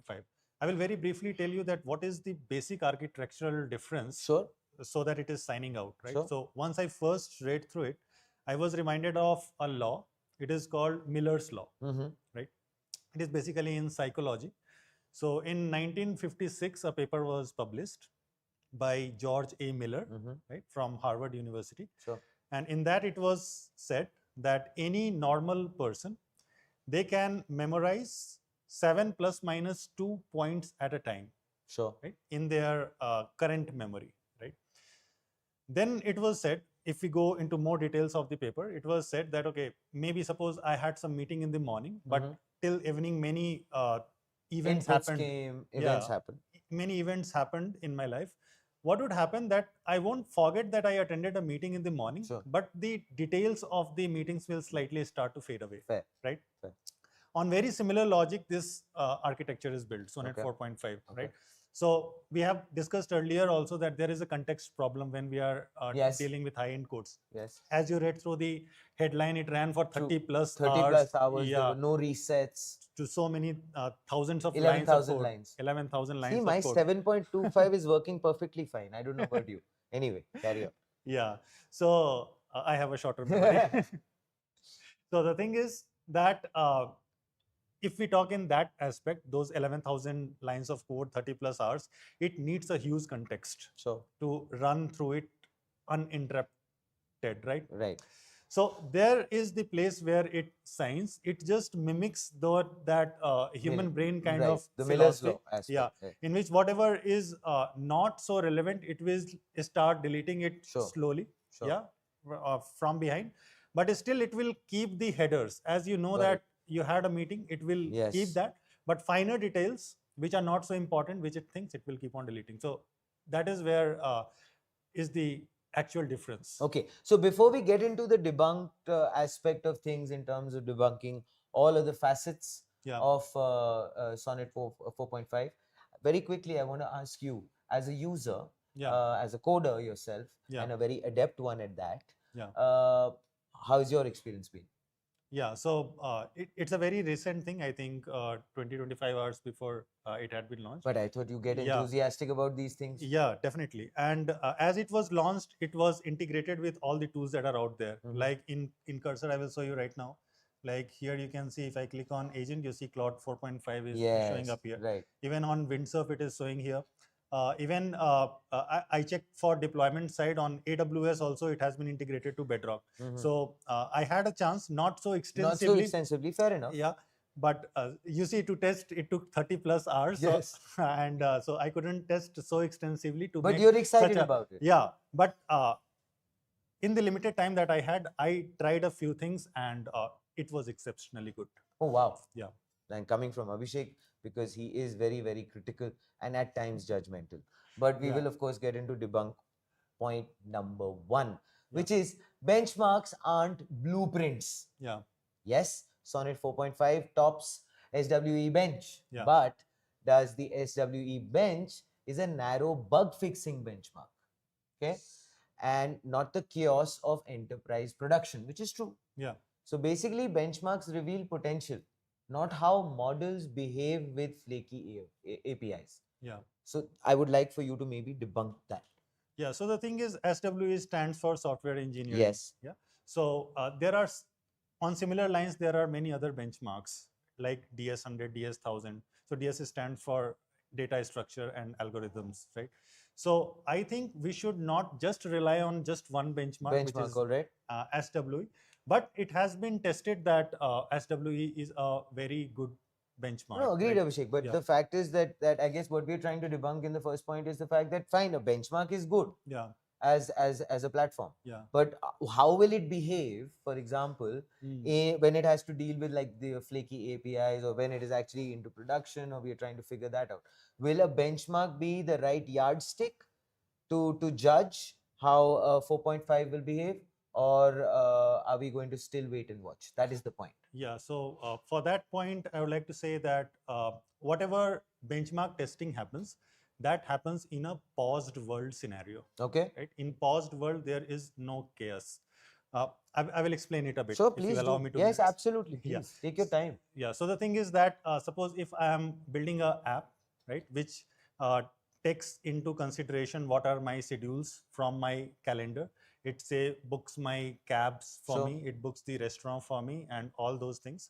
I will very briefly tell you that what is the basic architectural difference, so that it is signing out, right? So once I first read through it, I was reminded of a law. It is called Miller's law, right? It is basically in psychology. So in 1956, a paper was published by George A. Miller, right, from Harvard University. And in that it was said that any normal person, they can memorize 7 plus minus 2 points at a time, right, in their current memory, right? Then it was said, if we go into more details of the paper, it was said that, okay, maybe suppose I had some meeting in the morning, but till evening many events happened. Many events happened in my life. What would happen that I won't forget that I attended a meeting in the morning, but the details of the meetings will slightly start to fade away, right? On very similar logic, this architecture is built, Sonnet 4.5, right? So we have discussed earlier also that there is a context problem when we are dealing with high-end codes. As you read through the headline, it ran for 30 plus hours. There were no resets. To so many thousands of 11,000 lines. 11,000 lines. See, my 7.25 is working perfectly fine. I don't know about you. Anyway, carry on. Yeah. So I have a shorter memory. So the thing is that if we talk in that aspect, those 11,000 lines of code, 30 plus hours, it needs a huge context to run through it uninterrupted, right? Right. So there is the place where it shines. It just mimics that human brain kind of the Miller's philosophy. law aspect. Yeah, in which whatever is not so relevant, it will start deleting it slowly. Yeah, from behind. But still, it will keep the headers. As you know that you had a meeting, it will keep that. But finer details, which are not so important, which it thinks, it will keep on deleting. So that is where is the actual difference. Okay, so before we get into the debunked aspect of things in terms of debunking all of the facets of Sonnet 4.5, very quickly I want to ask you, as a user, as a coder yourself, and a very adept one at that, how's your experience been? Yeah, so it's a very recent thing, I think 20-25 hours before it had been launched. But I thought you get enthusiastic about these things. Yeah, definitely. And as it was launched, it was integrated with all the tools that are out there. Like in Cursor, I will show you right now. Like here you can see, if I click on agent, you see Claude 4.5 is showing up here. Right. Even on Windsurf, it is showing here. Even I checked for deployment side on AWS also, it has been integrated to Bedrock. So I had a chance, not so extensively. Not so extensively, fair enough. Yeah, but you see, to test, it took 30+ hours. Yes. So, and so I couldn't test so extensively to But make you're excited about it. Yeah, but in the limited time that I had, I tried a few things and it was exceptionally good. Oh, wow. Yeah. And coming from Abhishek, because he is very, very critical and at times judgmental. But we will, of course, get into debunk point number 1, which is benchmarks aren't blueprints. Yeah. Yes, Sonnet 4.5 tops SWE bench. Yeah. But does the SWE bench is a narrow bug fixing benchmark? Okay. And not the chaos of enterprise production, which is true. Yeah. So basically, benchmarks reveal potential, not how models behave with flaky APIs. Yeah. So I would like for you to maybe debunk that. Yeah. So the thing is, SWE stands for software engineering. Yes. Yeah. So there are, on similar lines, there are many other benchmarks like DS100, DS1000. So DS stands for data structure and algorithms, right? So I think we should not just rely on just one benchmark, which is all right. SWE. But it has been tested that SWE is a very good benchmark. No, agreed, right? Abhishek. But the fact is that I guess what we're trying to debunk in the first point is the fact that fine, a benchmark is good. Yeah. As a platform. Yeah. But how will it behave, for example, when it has to deal with like the flaky APIs, or when it is actually into production, or we are trying to figure that out? Will a benchmark be the right yardstick to judge how 4.5 will behave? Or are we going to still wait and watch? That is the point. Yeah, so for that point, I would like to say that whatever benchmark testing happens, that happens in a paused world scenario. Okay. Right? In paused world, there is no chaos. I will explain it a bit. So please if you allow me to. Yes, absolutely. Please take your time. Yeah. So the thing is that suppose if I am building an app, right, which takes into consideration what are my schedules from my calendar. It say books my cabs for me, it books the restaurant for me, and all those things.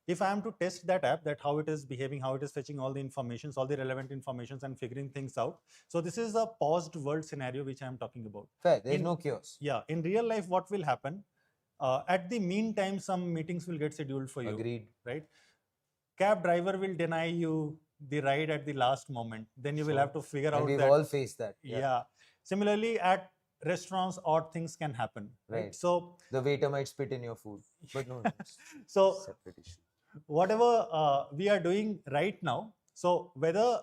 If I am to test that app, that how it is behaving, how it is fetching all the informations, all the relevant informations, and figuring things out. So this is a paused world scenario which I am talking about. Fair, there's no chaos. Yeah, in real life, what will happen? At the meantime, some meetings will get scheduled for you. Agreed. Right? Cab driver will deny you the ride at the last moment. Then you will have to figure out. We've all faced that. Yeah. Similarly, at restaurants, odd things can happen. Right. So the waiter might spit in your food, but no. So whatever we are doing right now, so whether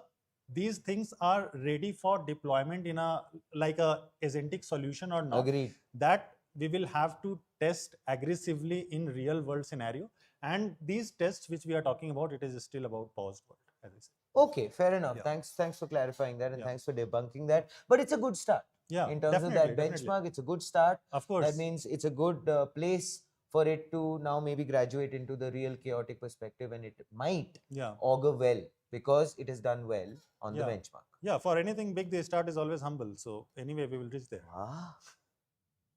these things are ready for deployment in a like a agentic solution or not, agreed, that we will have to test aggressively in real world scenario. And these tests which we are talking about, it is still about paused world, as I said. Okay, fair enough. Thanks for clarifying that, and thanks for debunking that. But it's a good start. Yeah, in terms of that benchmark, it's a good start. Of course. That means it's a good place for it to now maybe graduate into the real chaotic perspective, and it might augur well because it has done well on the benchmark. Yeah, for anything big, the start is always humble. So anyway, we will reach there. Ah,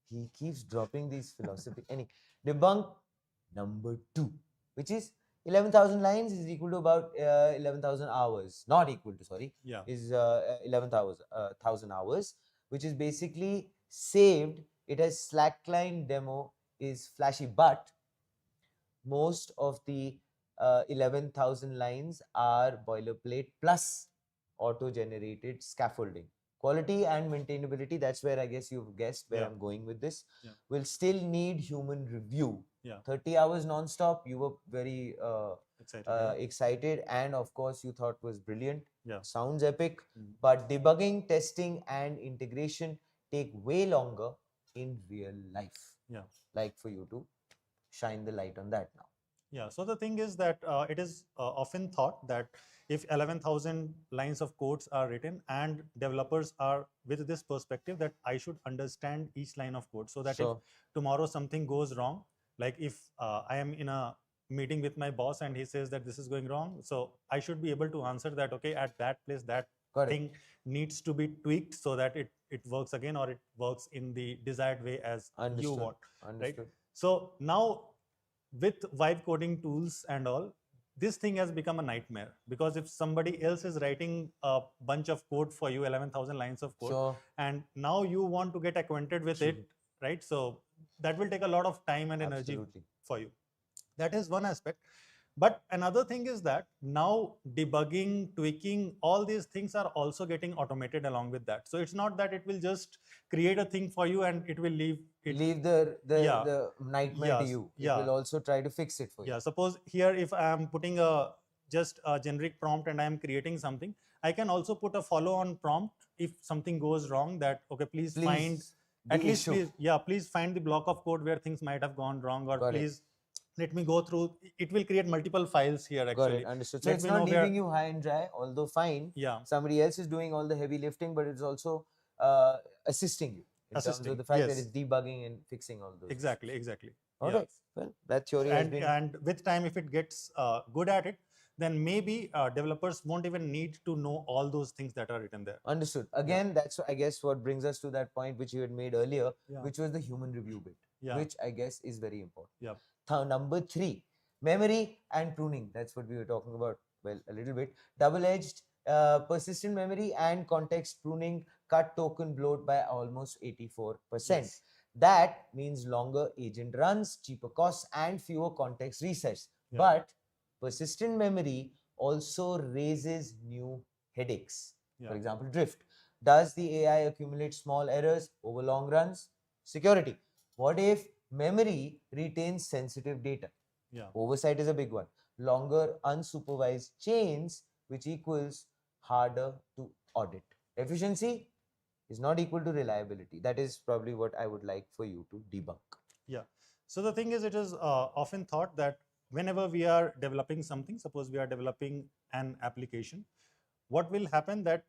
he keeps dropping these philosophy. Any debunk number 2, which is 11,000 lines is equal to about 11,000 hours. Not equal to, sorry. Yeah. Is 11,000 hours, which is basically saved. It has slackline demo is flashy, but most of the 11,000 lines are boilerplate plus auto-generated scaffolding. Quality and maintainability, that's where I guess you've guessed where I'm going with this, will still need human review. 30 hours non-stop, you were very excited, and of course you thought was brilliant. Sounds epic, but debugging, testing and integration take way longer in real life. Like for you to shine the light on that now. Yeah, so the thing is that it is often thought that if 11,000 lines of codes are written and developers are with this perspective that I should understand each line of code, so that if tomorrow something goes wrong, like if I am in a meeting with my boss and he says that this is going wrong, so I should be able to answer that, okay, at that place that thing needs to be tweaked so that it works again, or it works in the desired way as you want. Right? So now with vibe coding tools and all, this thing has become a nightmare, because if somebody else is writing a bunch of code for you, 11,000 lines of code, and now you want to get acquainted with it, right? So that will take a lot of time and energy for you. That is one aspect. But another thing is that now debugging, tweaking, all these things are also getting automated along with that. So it's not that it will just create a thing for you and it will leave the nightmare to you. It will also try to fix it for you. Yeah, suppose here if I am putting just a generic prompt and I am creating something, I can also put a follow-on prompt if something goes wrong, that okay, please find at least please find the block of code where things might have gone wrong, or please let me go through. It will create multiple files here actually. Got it, understood. So it's not leaving you high and dry, although fine. Somebody else is doing all the heavy lifting, but it's also assisting you in terms of the fact that it's debugging and fixing all those. Exactly. All right. Well, that theory has been... And with time, if it gets good at it, then maybe developers won't even need to know all those things that are written there. Understood. Again, that's I guess what brings us to that point which you had made earlier, which was the human review bit, which I guess is very important. Number 3, memory and pruning. That's what we were talking about, well, a little bit. Double-edged, persistent memory and context pruning cut token bloat by almost 84%. That means longer agent runs, cheaper costs, and fewer context resets. But persistent memory also raises new headaches. For example, drift. Does the AI accumulate small errors over long runs? Security. What if memory retains sensitive data? Oversight is a big one. Longer unsupervised chains, which equals harder to audit. Efficiency is not equal to reliability. That is probably what I would like for you to debunk. So the thing is, it is often thought that whenever we are developing something, suppose we are developing an application, what will happen that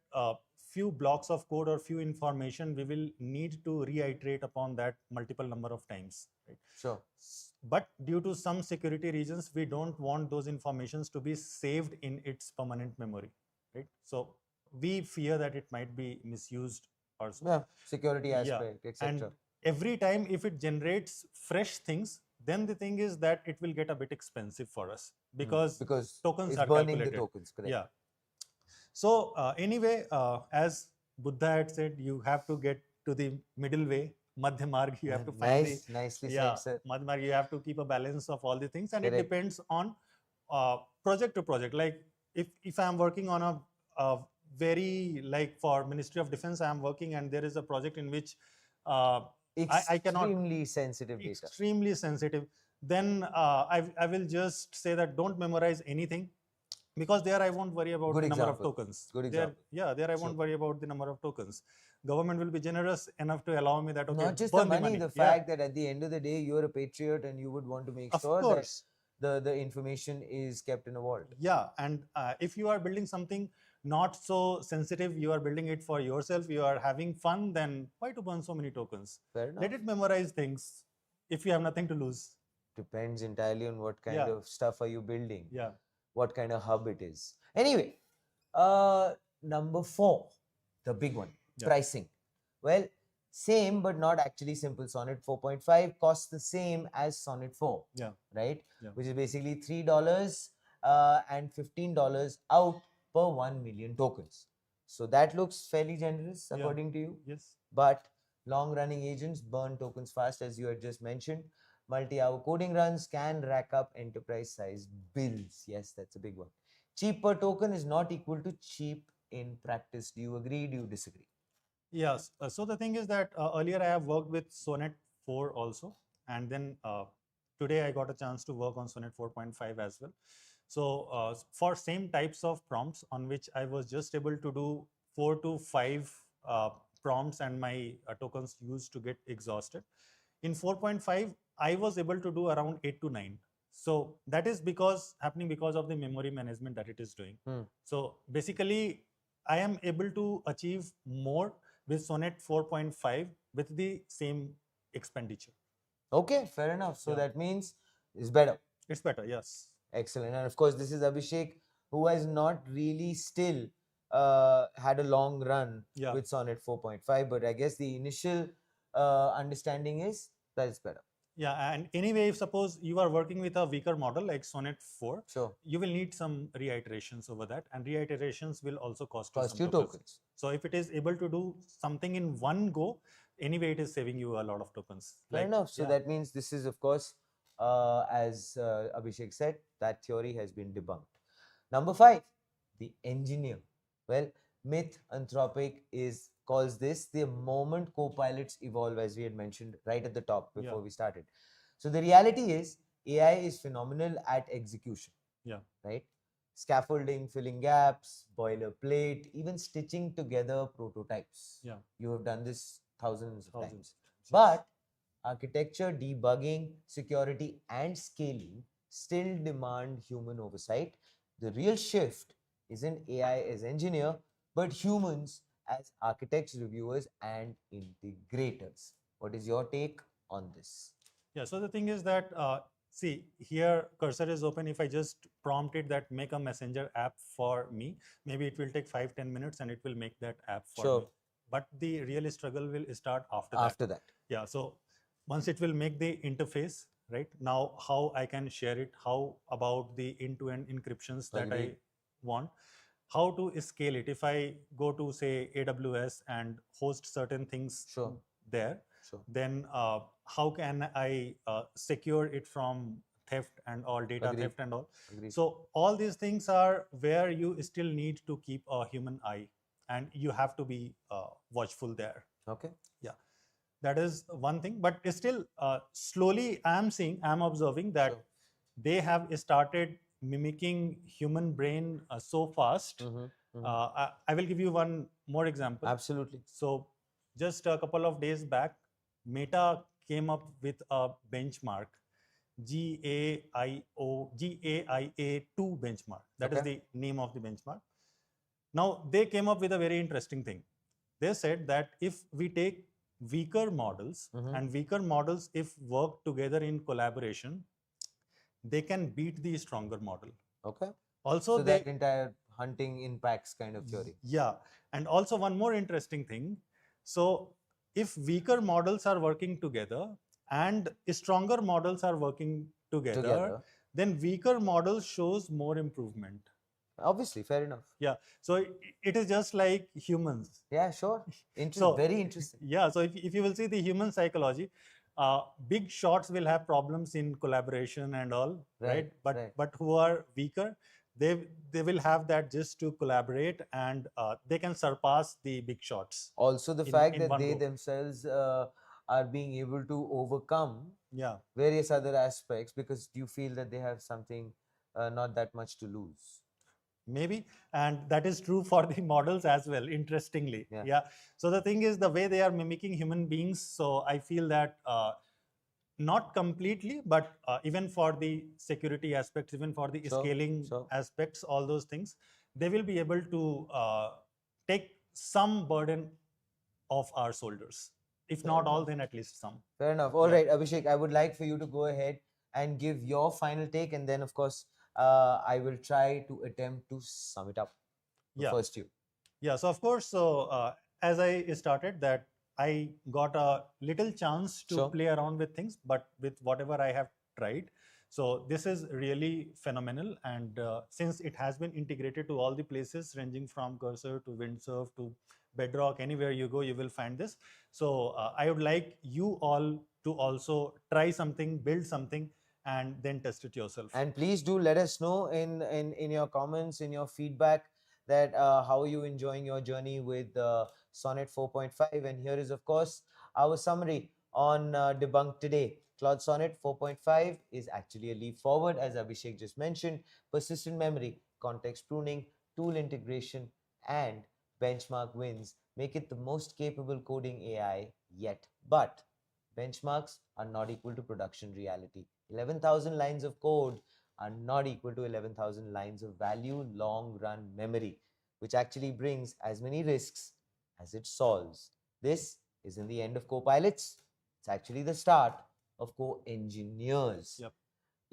few blocks of code or few information we will need to reiterate upon that multiple number of times, right? But due to some security reasons, we don't want those informations to be saved in its permanent memory, right? So we fear that it might be misused also. Security aspect, etc. And every time if it generates fresh things, then the thing is that it will get a bit expensive for us, because tokens are burning calculated. The tokens, correct. So anyway, as Buddha had said, you have to get to the middle way, Madhya Marg. You have to find nicely said, sir. Madhya Marg. You have to keep a balance of all the things, and it depends on project to project. Like if I am working on a very, like for Ministry of Defense, I am working, and there is a project in which I cannot, extremely sensitive data. Extremely sensitive. Then I will just say that don't memorize anything, because there I won't worry about the number of tokens. Good example. There I won't worry about the number of tokens. Government will be generous enough to allow me that. Okay, not just the money, the fact that at the end of the day you're a patriot and you would want to make sure that the information is kept in a vault. And if you are building something not so sensitive, you are building it for yourself, you are having fun, then why to burn so many tokens? Fair enough. Let it memorize things if you have nothing to lose. Depends entirely on what kind of stuff are you building. What kind of hub it is. Anyway, number 4, the big one, pricing. Well, same but not actually simple. Sonnet 4.5 costs the same as Sonnet 4, right? Which is basically $3 and $15 out per 1 million tokens. So that looks fairly generous according to you. Yes. But long-running agents burn tokens fast, as you had just mentioned. multi-hour coding runs can rack up enterprise-sized bills. Yes, that's a big one. Cheap per token is not equal to cheap in practice. Do you agree? Do you disagree? Yes. So the thing is that earlier I have worked with Sonnet 4 also, and then today I got a chance to work on Sonnet 4.5 as well. So for same types of prompts on which I was just able to do 4 to 5 prompts and my tokens used to get exhausted. In 4.5, I was able to do around 8 to 9. So that is happening because of the memory management that it is doing. So basically, I am able to achieve more with Sonnet 4.5 with the same expenditure. Okay, fair enough. So that means it's better. It's better, yes. Excellent. And of course, this is Abhishek, who has not really still had a long run with Sonnet 4.5, but I guess the initial understanding is that it's better. Yeah, and anyway, if suppose you are working with a weaker model like Sonnet 4, you will need some reiterations over that, and reiterations will also cost you tokens. So if it is able to do something in one go, anyway, it is saving you a lot of tokens. Fair enough. So that means this is, of course, as Abhishek said, that theory has been debunked. Number 5, the engineer. Well, Myth Anthropic calls this the moment co-pilots evolve, as we had mentioned right at the top before we started. So the reality is AI is phenomenal at execution. Right? Scaffolding, filling gaps, boilerplate, even stitching together prototypes. You have done this thousands of times. But architecture, debugging, security, and scaling still demand human oversight. The real shift isn't AI as engineer, but humans as architects, reviewers, and integrators. What is your take on this? Yeah, so the thing is that, see, here cursor is open. If I just prompt it that make a messenger app for me, maybe it will take 5-10 minutes and it will make that app for me. But the real struggle will start after that. Yeah, so once it will make the interface, right? Now, how I can share it, how about the end-to-end encryptions that I want, how to scale it. If I go to, say, AWS and host certain things there, then how can I secure it from theft and all, data theft and all. So all these things are where you still need to keep a human eye, and you have to be watchful there. Okay. Yeah, that is one thing. But still, slowly I'm observing that they have started mimicking human brain so fast. I will give you one more example. Absolutely. So just a couple of days back, Meta came up with a benchmark, GAIA2 benchmark. That is the name of the benchmark. Now, they came up with a very interesting thing. They said that if we take weaker models, and weaker models, if work together in collaboration, they can beat the stronger model. Okay. Also, so that entire hunting in packs kind of theory. Yeah. And also one more interesting thing. So if weaker models are working together and stronger models are working together, then weaker model shows more improvement. Obviously, fair enough. Yeah. So it is just like humans. Yeah, sure. Very interesting. Yeah. So if you will see the human psychology, big shots will have problems in collaboration and all, right? But who are weaker, they will have that just to collaborate, and they can surpass the big shots. Also, the fact that they themselves are being able to overcome various other aspects, because you feel that they have something not that much to lose. Maybe, and that is true for the models as well, interestingly. Yeah. So the thing is, the way they are mimicking human beings, so I feel that not completely, but even for the security aspects, even for the scaling aspects, all those things, they will be able to take some burden off our shoulders. If not all, then at least some. Fair enough. All right, Abhishek, I would like for you to go ahead and give your final take, and then, of course, I will try to attempt to sum it up. First you. Yeah, so of course, as I started that, I got a little chance to play around with things, but with whatever I have tried. So this is really phenomenal. And since it has been integrated to all the places ranging from Cursor to Windsurf to Bedrock, anywhere you go, you will find this. So I would like you all to also try something, build something, and then test it yourself. And please do let us know in your comments, in your feedback, that how are you enjoying your journey with Sonnet 4.5. And here is, of course, our summary on Debunk today. Claude Sonnet 4.5 is actually a leap forward, as Abhishek just mentioned. Persistent memory, context pruning, tool integration, and benchmark wins make it the most capable coding AI yet. But benchmarks are not equal to production reality. 11,000 lines of code are not equal to 11,000 lines of value long run memory, which actually brings as many risks as it solves. This isn't the end of co-pilots. It's actually the start of co-engineers. Yep.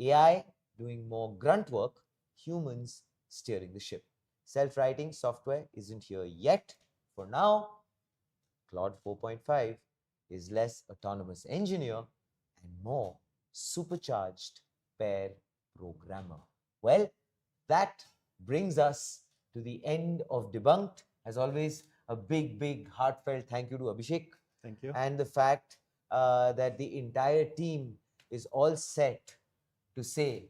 AI doing more grunt work, humans steering the ship. Self-writing software isn't here yet. For now, Claude 4.5 is less autonomous engineer and more supercharged pair programmer. Well, that brings us to the end of Debunked. As always, a big heartfelt thank you to Abhishek. Thank you. And the fact that the entire team is all set to say,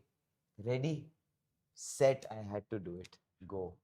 ready, set, I had to do it, go.